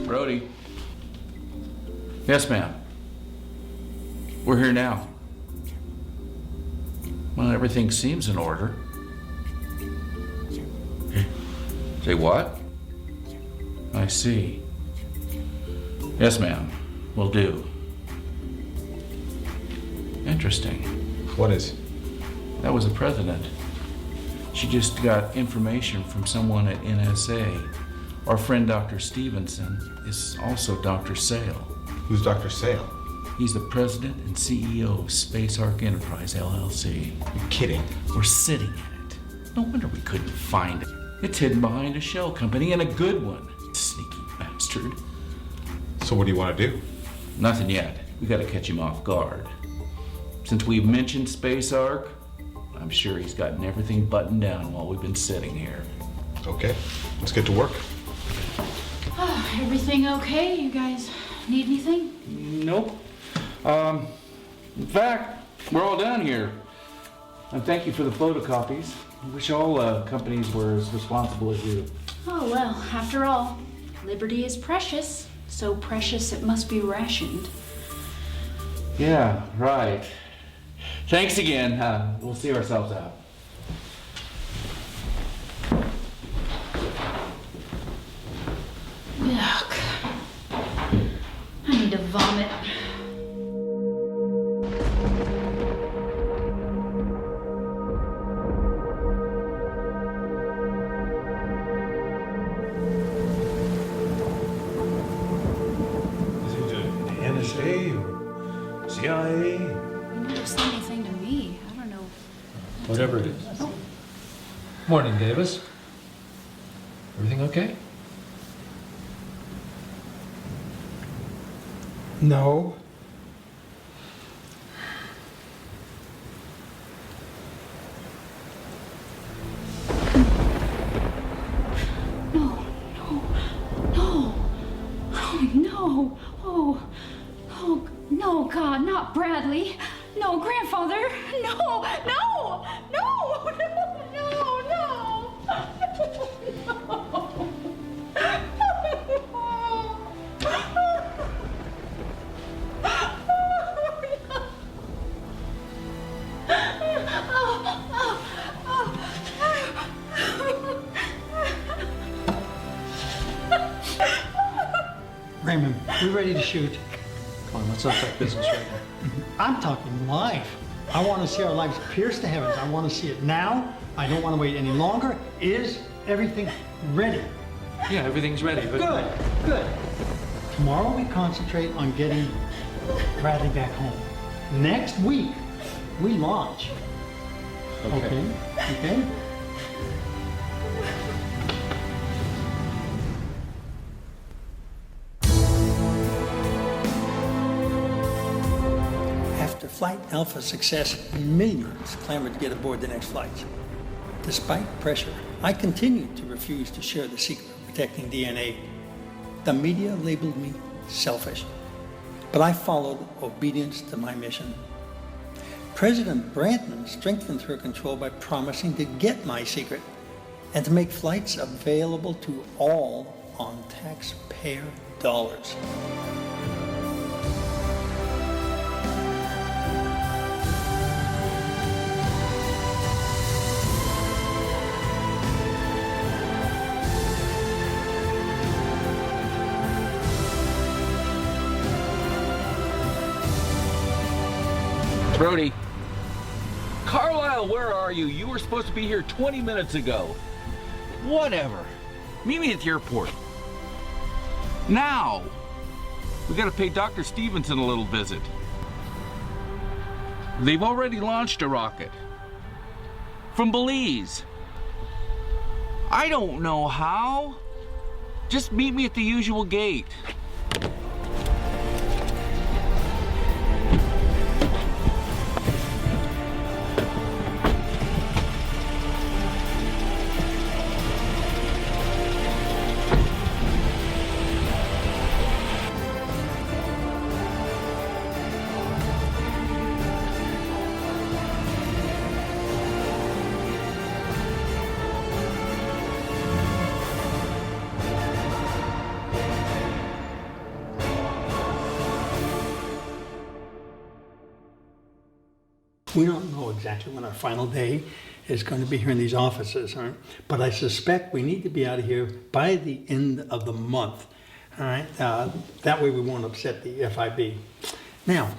Brody. Yes, ma'am. We're here now. Well, everything seems in order. Say what? I see. Yes, ma'am. Will do. Interesting. What is? That was the president. She just got information from someone at NSA. Our friend Dr. Stevenson is also Dr. SAEL. Who's Dr. SAEL? He's the president and CEO of Space Arc Enterprise, LLC. You're kidding. We're sitting in it. No wonder we couldn't find it. It's hidden behind a shell company, and a good one. Sneaky bastard. So what do you want to do? Nothing yet. We gotta catch him off guard. Since we've mentioned Space Arc, I'm sure he's gotten everything buttoned down while we've been sitting here. Okay, let's get to work. Oh, everything okay? You guys need anything? Nope. In fact, we're all done here. And thank you for the photocopies. I wish all companies were as responsible as you. Oh, well, after all, liberty is precious. So precious it must be rationed. Yeah, right. Thanks again. We'll see ourselves out. Yuck. I need to vomit. Is it the NSA or CIA? You never said anything to me. I don't know. Whatever it is. Morning, Davis. Everything okay? No. No, no, no. Oh, no. Oh, oh, no, God, not Bradley. No, grandfather. No, no, no, no, no, no. Raymond, we ready to shoot? Come on, let's not talk business right now. I'm talking live. I want to see our lives pierce the heavens. I want to see it now. I don't want to wait any longer. Is everything ready? Yeah, everything's ready, but... Good, good. Tomorrow we concentrate on getting Bradley back home. Next week, we launch. Okay? Okay? After Flight Alpha's success, millions clamored to get aboard the next flight. Despite pressure, I continued to refuse to share the secret of protecting DNA. The media labeled me selfish, but I followed obedience to my mission. President Branton strengthened her control by promising to get my secret and to make flights available to all on taxpayer dollars. Brody. Carlisle, where are you? You were supposed to be here 20 minutes ago. Whatever. Meet me at the airport. Now. We gotta pay Dr. Stevenson a little visit. They've already launched a rocket. From Belize. I don't know how. Just meet me at the usual gate. We don't know exactly when our final day is going to be here in these offices, all right? But I suspect we need to be out of here by the end of the month, all right? That way we won't upset the FIB. Now,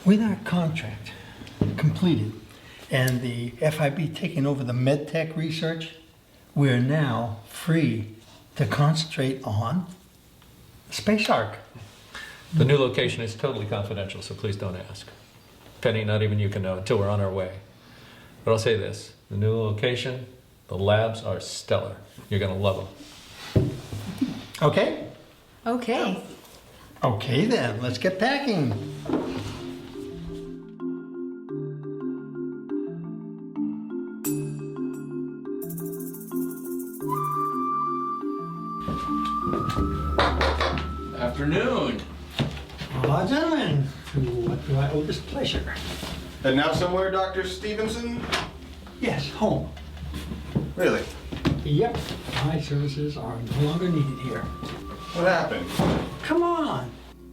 with our contract completed and the FIB taking over the medtech research, we're now free to concentrate on Space Ark. The new location is totally confidential, so please don't ask. Penny, not even you can know until we're on our way. But I'll say this, the new location, the labs are stellar. You're gonna love them. Okay? Okay. Okay then, let's get packing. Afternoon. Gentlemen, to what do I owe this pleasure? And now somewhere, Dr. Stevenson? Yes, home. Really? Yep, my services are no longer needed here. What happened? Come on.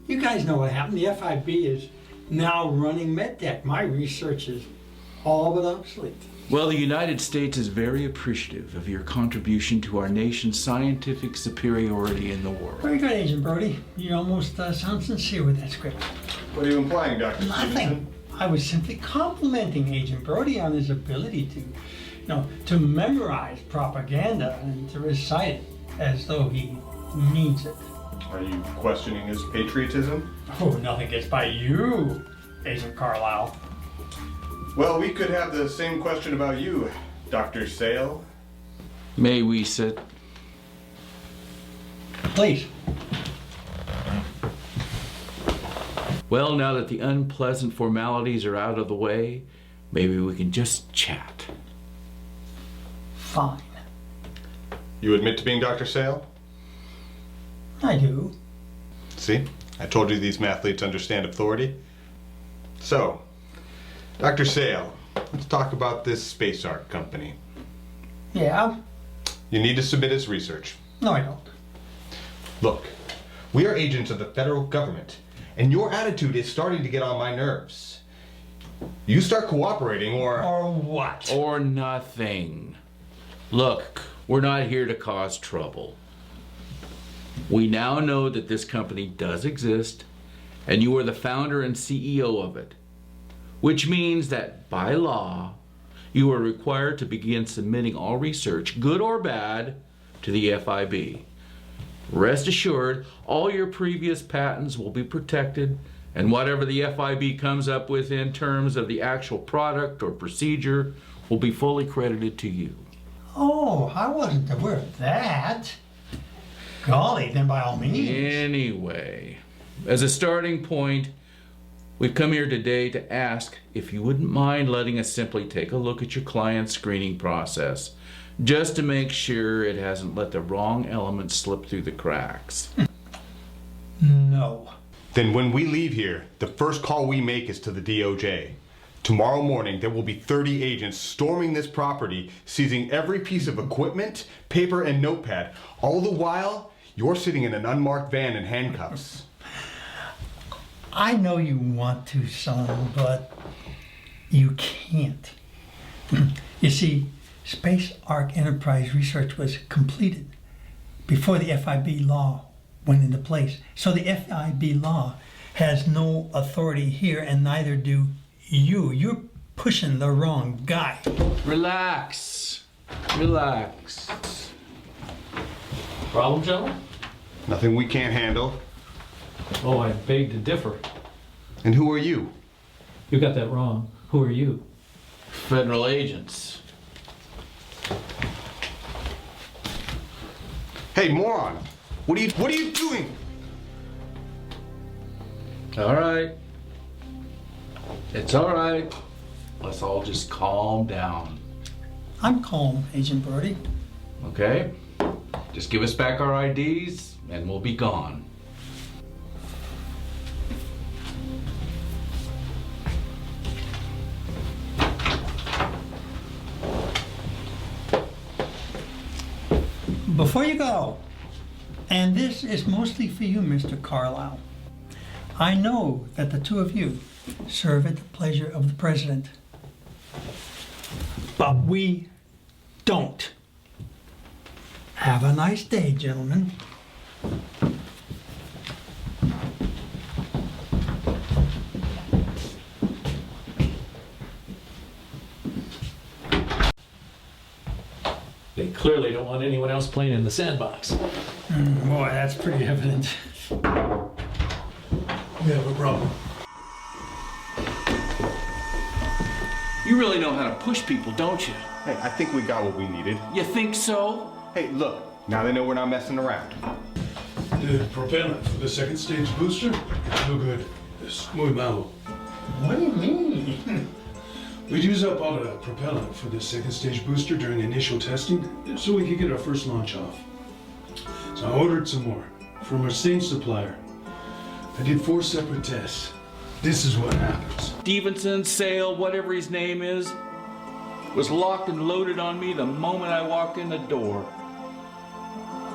You guys know what happened. The FIB is now running MedTech. My research is all but obsolete. Well, the United States is very appreciative of your contribution to our nation's scientific superiority in the world. Very good, Agent Brody. You almost sound sincere with that script. What are you implying, Dr. Nothing. Stevenson? I was simply complimenting Agent Brody on his ability to memorize propaganda and to recite it as though he means it. Are you questioning his patriotism? Oh, nothing gets by you, Agent Carlisle. Well, we could have the same question about you, Dr. SAEL. May we sit? Please. Well, now that the unpleasant formalities are out of the way, maybe we can just chat. Fine. You admit to being Dr. SAEL? I do. See? I told you these mathletes understand authority. So, Dr. SAEL, let's talk about this Space Ark company. Yeah? You need to submit his research. No, I don't. Look, we are agents of the federal government, and your attitude is starting to get on my nerves. You start cooperating or... Or what? Or nothing. Look, we're not here to cause trouble. We now know that this company does exist, and you are the founder and CEO of it, which means that by law, you are required to begin submitting all research, good or bad, to the FIB. Rest assured, all your previous patents will be protected, and whatever the FIB comes up with in terms of the actual product or procedure will be fully credited to you. Oh, I wasn't aware of that. Golly, then by all means. Anyway, as a starting point, we've come here today to ask if you wouldn't mind letting us simply take a look at your client's screening process, just to make sure it hasn't let the wrong elements slip through the cracks. No. Then when we leave here, the first call we make is to the DOJ. Tomorrow morning, there will be 30 agents storming this property, seizing every piece of equipment, paper, and notepad. All the while, you're sitting in an unmarked van in handcuffs. I know you want to, son, but you can't. You see, Space Arc Enterprise research was completed before the FIB law went into place. So the FIB law has no authority here, and neither do you. You're pushing the wrong guy. Relax. Relax. Problem, gentlemen? Nothing we can't handle. Oh, I beg to differ. And who are you? You got that wrong. Who are you? Federal agents. Hey, moron! What are you doing? All right. It's all right. Let's all just calm down. I'm calm, Agent Brody. Okay? Just give us back our IDs and we'll be gone. Before you go, and this is mostly for you, Mr. Carlisle, I know that the two of you serve at the pleasure of the president. But we don't. Have a nice day, gentlemen. They clearly don't want anyone else playing in the sandbox. Boy, that's pretty evident. We have a problem. You really know how to push people, don't you? Hey, I think we got what we needed. You think so? Hey, look, now they know we're not messing around. The propellant for the second stage booster? It's no good. It's muy malo. What do you mean? We'd use up all the propellant for the second stage booster during initial testing so we could get our first launch off. So I ordered some more from our same supplier. I did 4 separate tests. This is what happens. Stevenson, SAEL, whatever his name is, was locked and loaded on me the moment I walked in the door.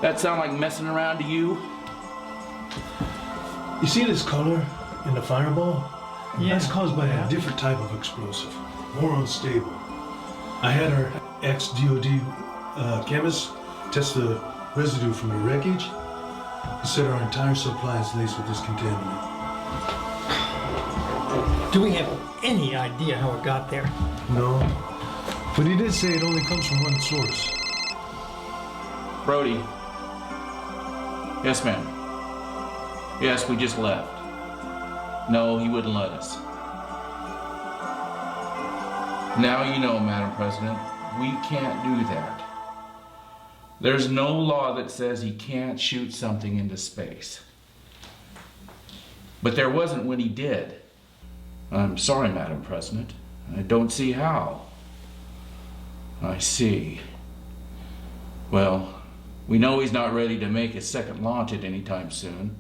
That sound like messing around to you? You see this color in the fireball? Yeah. That's caused by a different type of explosive, more unstable. I had our ex-DOD chemist test the residue from the wreckage. He said our entire supply is laced with this contaminant. Do we have any idea how it got there? No, but he did say it only comes from one source. Brody. Yes, ma'am. Yes, we just left. No, he wouldn't let us. Now you know, Madam President, we can't do that. There's no law that says he can't shoot something into space. But there wasn't when he did. I'm sorry, Madam President. I don't see how. I see. Well, we know he's not ready to make his second launch at any time soon.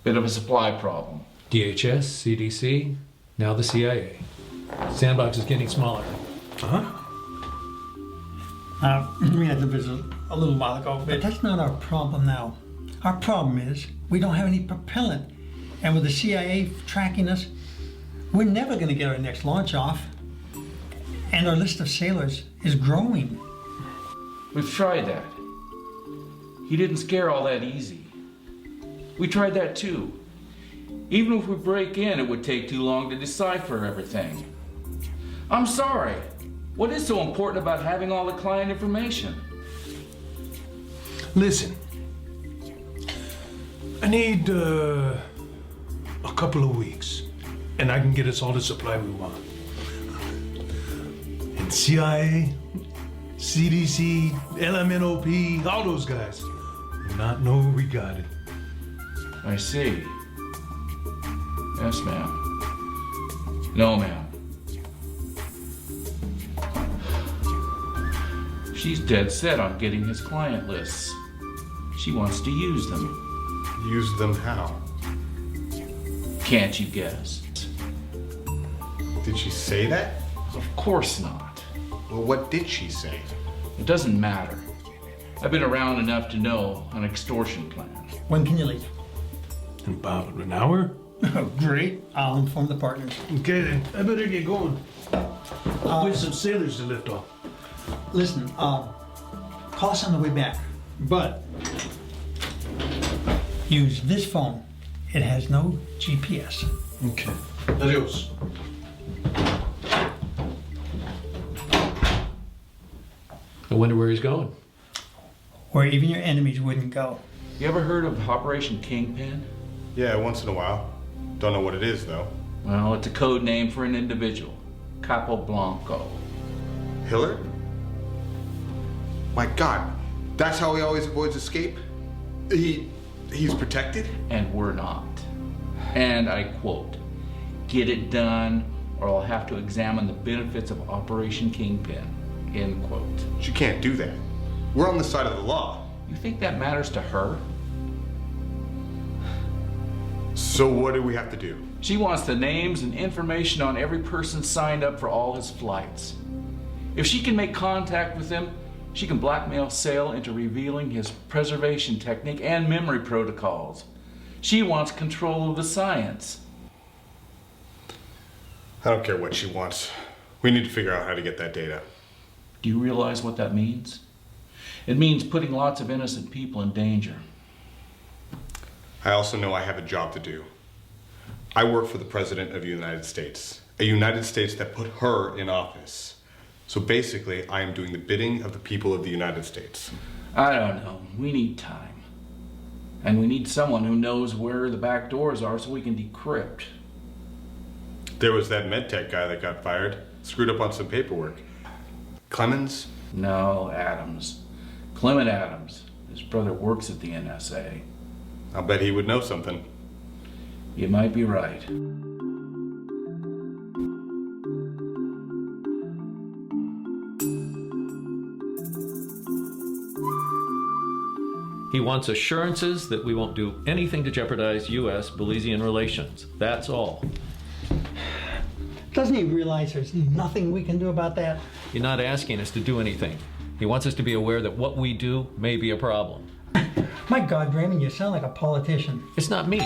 Bit of a supply problem. DHS, CDC, now the CIA. Sandbox is getting smaller. We had to visit a little while ago, but that's not our problem now. Our problem is we don't have any propellant. And with the CIA tracking us, we're never going to get our next launch off. And our list of sailors is growing. We've tried that. He didn't scare all that easy. We tried that too. Even if we break in, it would take too long to decipher everything. I'm sorry. What is so important about having all the client information? Listen, I need a couple of weeks, and I can get us all the supply we want. And CIA, CDC, LMNOP, all those guys do not know we got it. I see. Yes, ma'am. No, ma'am. She's dead set on getting his client lists. She wants to use them. Use them how? Can't you guess? Did she say that? Of course not. Well, what did she say? It doesn't matter. I've been around enough to know an extortion plan. When can you leave? In about an hour? Great. I'll inform the partners. Okay then, I better get going. With some sailors to lift off. Listen, call us on the way back, but use this phone. It has no GPS. Okay. Adios. I wonder where he's going. Where even your enemies wouldn't go. You ever heard of Operation Kingpin? Yeah, once in a while. Don't know what it is, though. Well, it's a code name for an individual. Capo Blanco. Hiller? My God, that's how he always avoids escape? He's protected? And we're not. And I quote, "Get it done, or I'll have to examine the benefits of Operation Kingpin," end quote. She can't do that. We're on the side of the law. You think that matters to her? So what do we have to do? She wants the names and information on every person signed up for all his flights. If she can make contact with him, she can blackmail SAEL into revealing his preservation technique and memory protocols. She wants control of the science. I don't care what she wants. We need to figure out how to get that data. Do you realize what that means? It means putting lots of innocent people in danger. I also know I have a job to do. I work for the President of the United States, a United States that put her in office. So basically, I am doing the bidding of the people of the United States. I don't know. We need time. And we need someone who knows where the back doors are so we can decrypt. There was that medtech guy that got fired, screwed up on some paperwork. Clemens? No, Adams. Clement Adams. His brother works at the NSA. I'll bet he would know something. You might be right. He wants assurances that we won't do anything to jeopardize U.S.-Belizean relations. That's all. Doesn't he realize there's nothing we can do about that? You're not asking us to do anything. He wants us to be aware that what we do may be a problem. My God, Raymond, you sound like a politician. It's not me.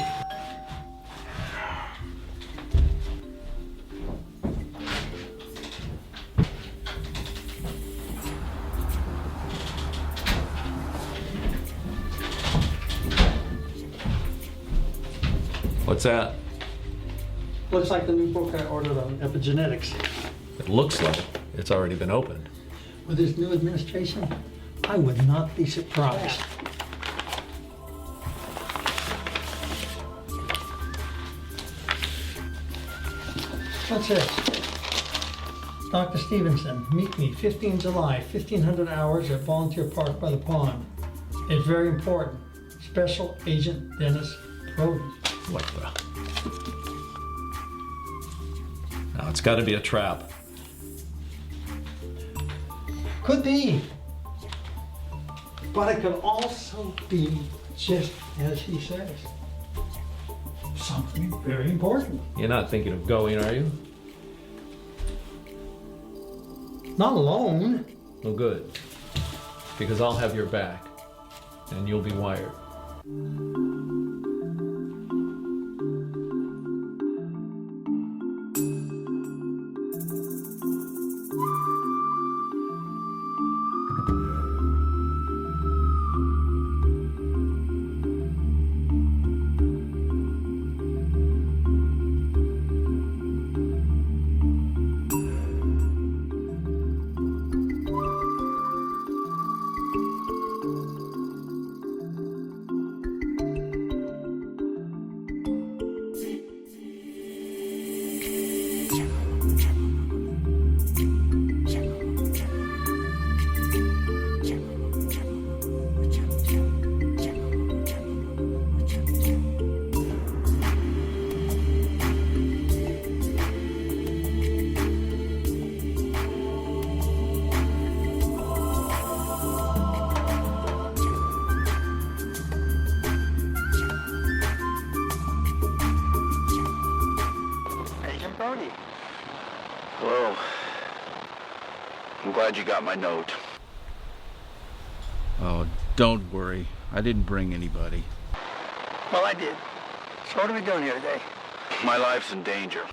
What's that? Looks like the new book I ordered on epigenetics. It looks like it's already been opened. With this new administration, I would not be surprised. What's this? Dr. Stevenson, meet me 15 July, 1500 hours at Volunteer Park by the Pond. It's very important. Special Agent Dennis Brody. What the? Now, it's got to be a trap. Could be. But it could also be just as he says. Something very important. You're not thinking of going, are you? Not alone. Well, good. Because I'll have your back, and you'll be wired. Well, I'm glad you got my note. Oh, don't worry. I didn't bring anybody. Well, I did. So what are we doing here today? My life's in danger.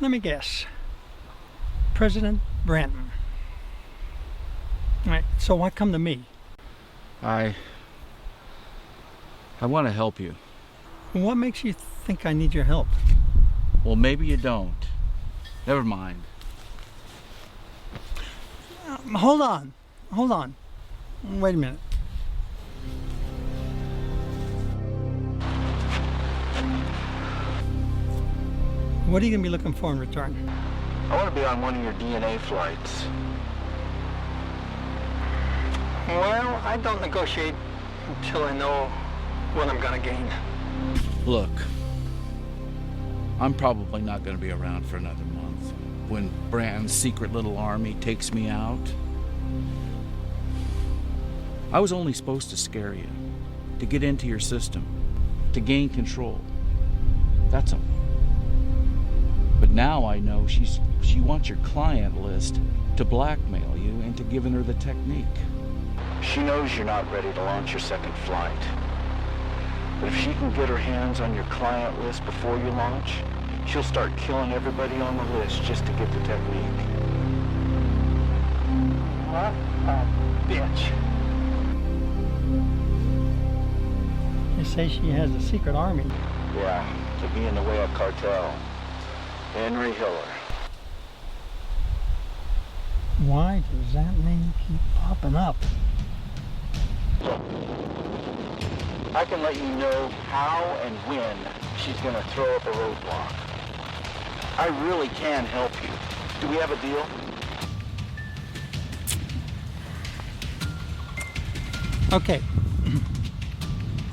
Let me guess. President Branton. All right, so why come to me? I want to help you. What makes you think I need your help? Well, maybe you don't. Never mind. Hold on. Wait a minute. What are you going to be looking for in return? I want to be on one of your DNA flights. Well, I don't negotiate until I know what I'm going to gain. Look, I'm probably not going to be around for another month. When Branton's secret little army takes me out, I was only supposed to scare you, to get into your system, to gain control. That's all. But now I know she wants your client list to blackmail you into giving her the technique. She knows you're not ready to launch your second flight. But if she can get her hands on your client list before you launch, she'll start killing everybody on the list just to get the technique. What a bitch. You say she has a secret army? Yeah, to be in the way of cartel. Henry Hiller. Why does that name keep popping up? I can let you know how and when she's going to throw up a roadblock. I really can help you. Do we have a deal? Okay.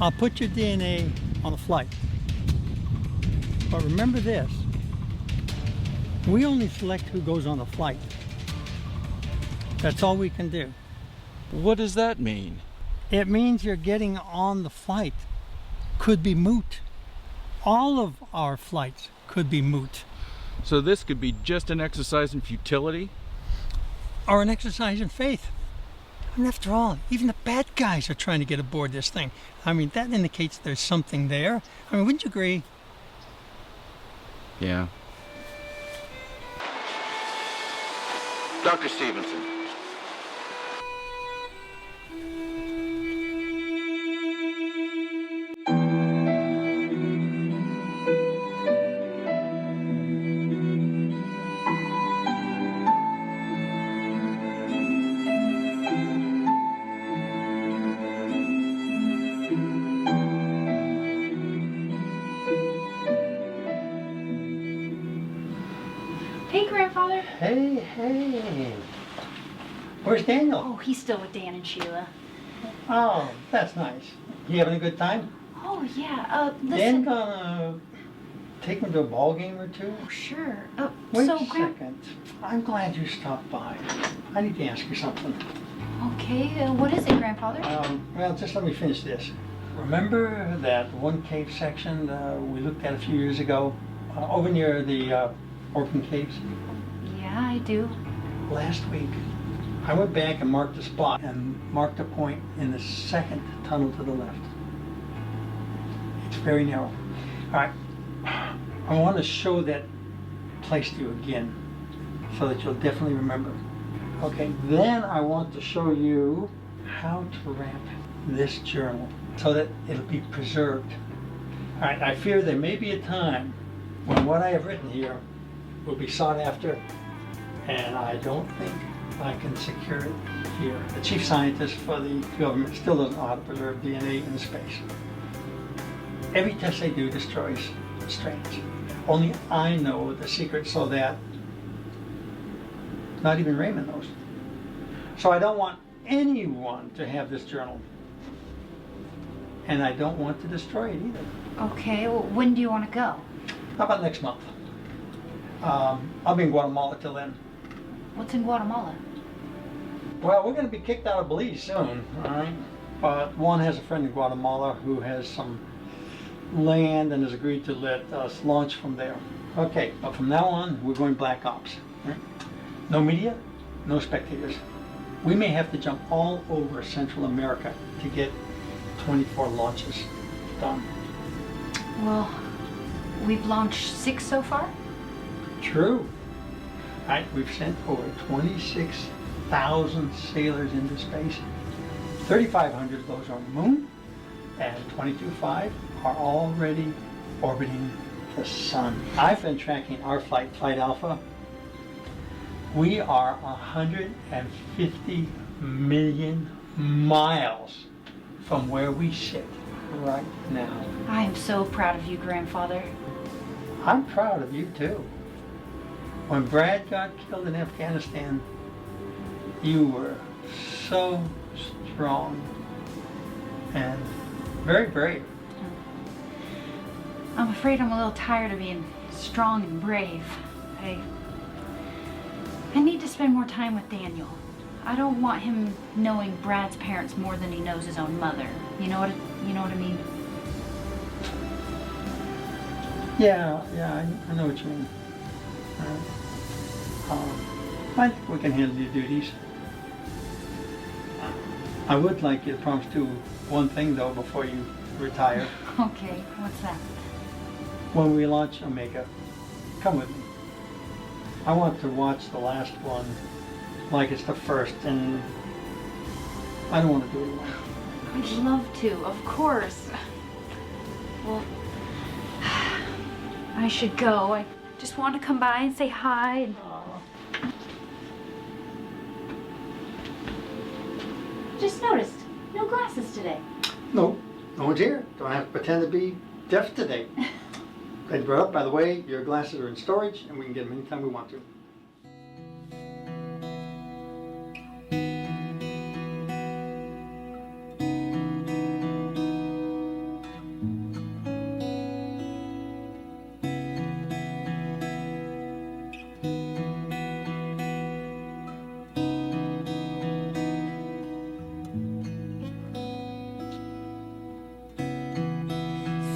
I'll put your DNA on a flight. But remember this. We only select who goes on the flight. That's all we can do. What does that mean? It means you're getting on the flight. Could be moot. All of our flights could be moot. So this could be just an exercise in futility? Or an exercise in faith. I mean, after all, even the bad guys are trying to get aboard this thing. I mean, that indicates there's something there. I mean, wouldn't you agree? Yeah. Dr. Stevenson. Hey, Grandfather. Hey. Where's Daniel? Oh, he's still with Dan and Sheila. Oh, that's nice. You having a good time? Oh, yeah. Dan Listen. gonna take me to a ball game or two? Oh, sure. Wait so, a second. I'm glad you stopped by. I need to ask you something. Okay, what is it, Grandfather? Well, just let me finish this. Remember that one cave section we looked at a few years ago? Over near the Orphan Caves? Yeah, I do. Last week, I went back and marked a spot and marked a point in the second tunnel to the left. It's very narrow. All right, I want to show that place to you again so that you'll definitely remember. Okay, then I want to show you how to wrap this journal so that it'll be preserved. All right, I fear there may be a time when what I have written here will be sought after, and I don't think I can secure it here. The chief scientist for the government still doesn't know how to preserve DNA in space. Every test they do destroys strains. Only I know the secret so that not even Raymond knows. So I don't want anyone to have this journal. And I don't want to destroy it either. Okay, well, when do you want to go? How about next month? I'll be in Guatemala till then. What's in Guatemala? Well, we're going to be kicked out of Belize soon, all right? But Juan has a friend in Guatemala who has some land and has agreed to let us launch from there. Okay, but from now on, we're going Black Ops. Right? No media, no spectators. We may have to jump all over Central America to get 24 launches done. Well, we've launched 6 so far? True. Right, we've sent over 26,000 sailors into space. 3,500 of those are on the moon, and 22,500 are already orbiting the sun. I've been tracking our flight, Flight Alpha. We are 150 million miles from where we sit right now. I am so proud of you, Grandfather. I'm proud of you too. When Brad got killed in Afghanistan, you were so strong and very brave. I'm afraid I'm a little tired of being strong and brave. I need to spend more time with Daniel. I don't want him knowing Brad's parents more than he knows his own mother. You know what I mean? Yeah, I know what you mean. I think we can handle your duties. I would like you to promise to do one thing though before you retire. Okay, what's that? When we launch Omega, come with me. I want to watch the last one like it's the first, and I don't want to do it alone. I'd love to, of course. Well, I should go. I just want to come by and say hi. And... Just noticed, no glasses today. No one's here. Don't have to pretend to be deaf today. Glad you brought up. By the way, your glasses are in storage, and we can get them anytime we want to.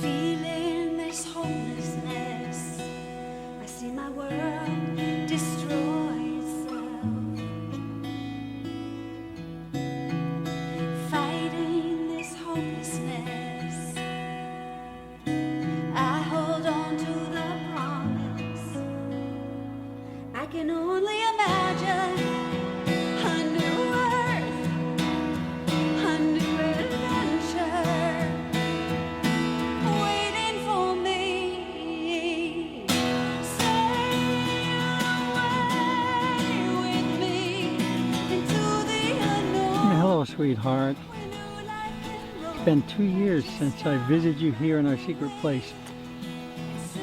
Feeling this hopelessness, I see my world destroy itself. Fighting this hopelessness, I hold on to the promise. I can only imagine a new earth, a new adventure waiting for me. Sail away with me into the unknown. Hello, sweetheart. It's been 2 years since I visited you here in our secret place.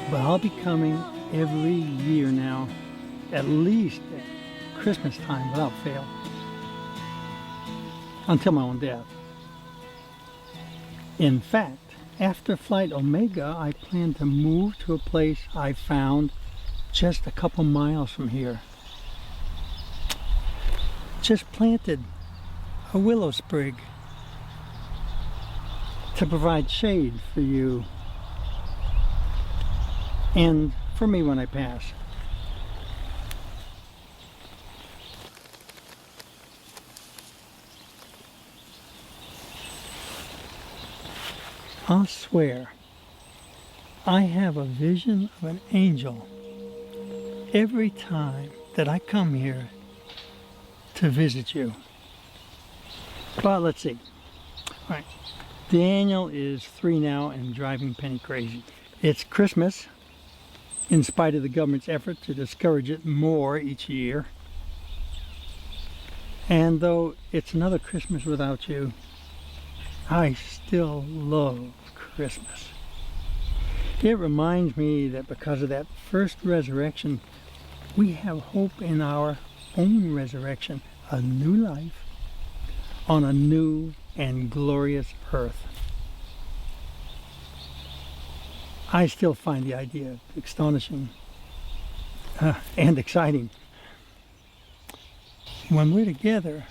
But I'll be coming every year now, at least at Christmas time without fail. Until my own death. In fact, after Flight Omega, I plan to move to a place I found just a couple miles from here. Just planted a willow sprig to provide shade for you and for me when I pass. I'll swear, I have a vision of an angel every time that I come here to visit you. But let's see. All right, Daniel is 3 now and driving Penny crazy. It's Christmas, in spite of the government's effort to discourage it more each year. And though it's another Christmas without you, I still love Christmas. It reminds me that because of that first resurrection, we have hope in our own resurrection, a new life on a new and glorious earth. I still find the idea astonishing and exciting. When we're together,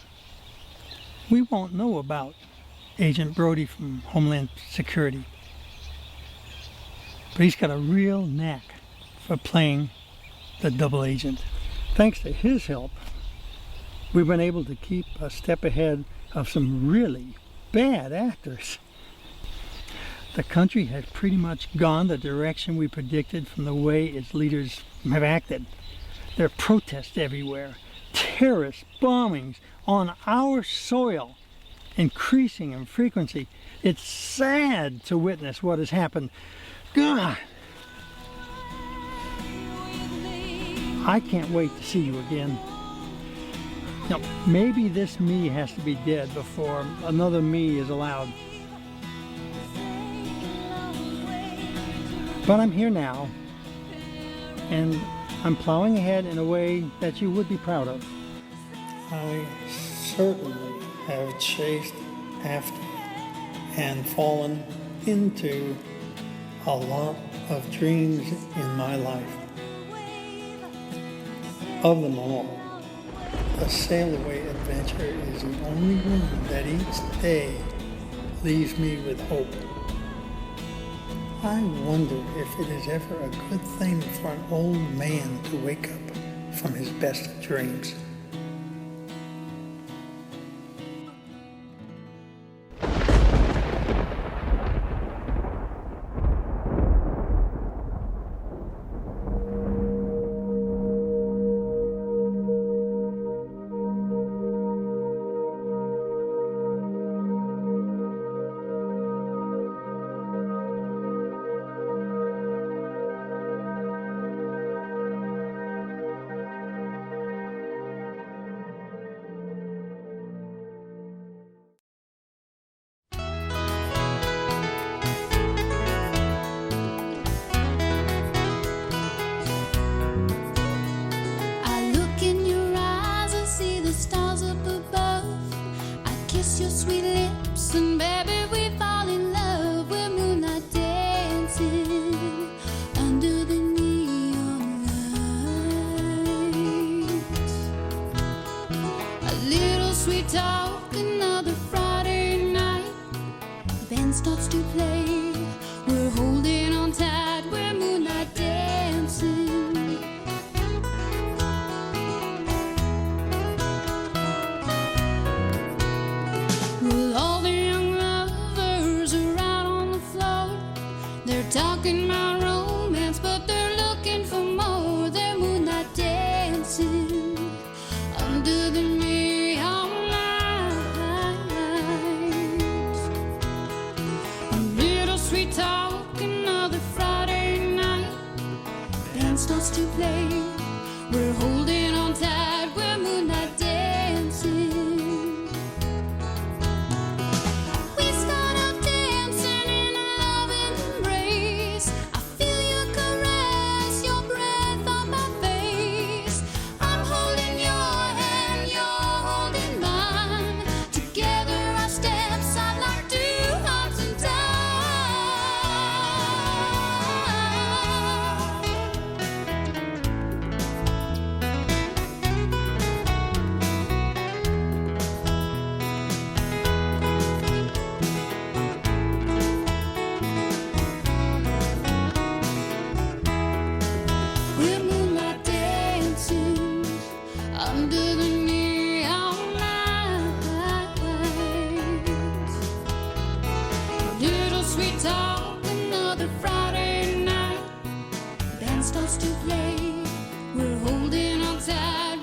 we won't know about Agent Brody from Homeland Security. But he's got a real knack for playing the double agent. Thanks to his help, we've been able to keep a step ahead of some really bad actors. The country has pretty much gone the direction we predicted from the way its leaders have acted. There are protests everywhere, terrorist bombings on our soil, increasing in frequency. It's sad to witness what has happened. God! I can't wait to see you again. Now, maybe this me has to be dead before another me is allowed. But I'm here now, and I'm plowing ahead in a way that you would be proud of. I certainly have chased after and fallen into a lot of dreams in my life. Of them all, the sail away adventure is the only one that each day leaves me with hope. I wonder if it is ever a good thing for an old man to wake up from his best of dreams. I look in your eyes, I see the stars up above. I kiss your sweet lips, and baby, we fall in love. We're moonlight dancing under the neon lights. A little sweet talk, another Friday night. The band starts to play. We're holding on tight. We're moonlight dancing. Well, all the young lovers are out on the floor. They're talking about romance, but they're looking for more. They're moonlight dancing under the neon lights. A little sweet talk, another Friday night. Band starts to play. We're holding on tight. We're moonlight dancing. We start out dancing in a loving embrace. I feel your caress, your breath on my face. I'm holding your hand, you're holding mine. Together our steps are like two hearts in time. We're moonlight dancing under the neon lights. Little sweet talk, another Friday night. Band starts to play. We're holding on tight.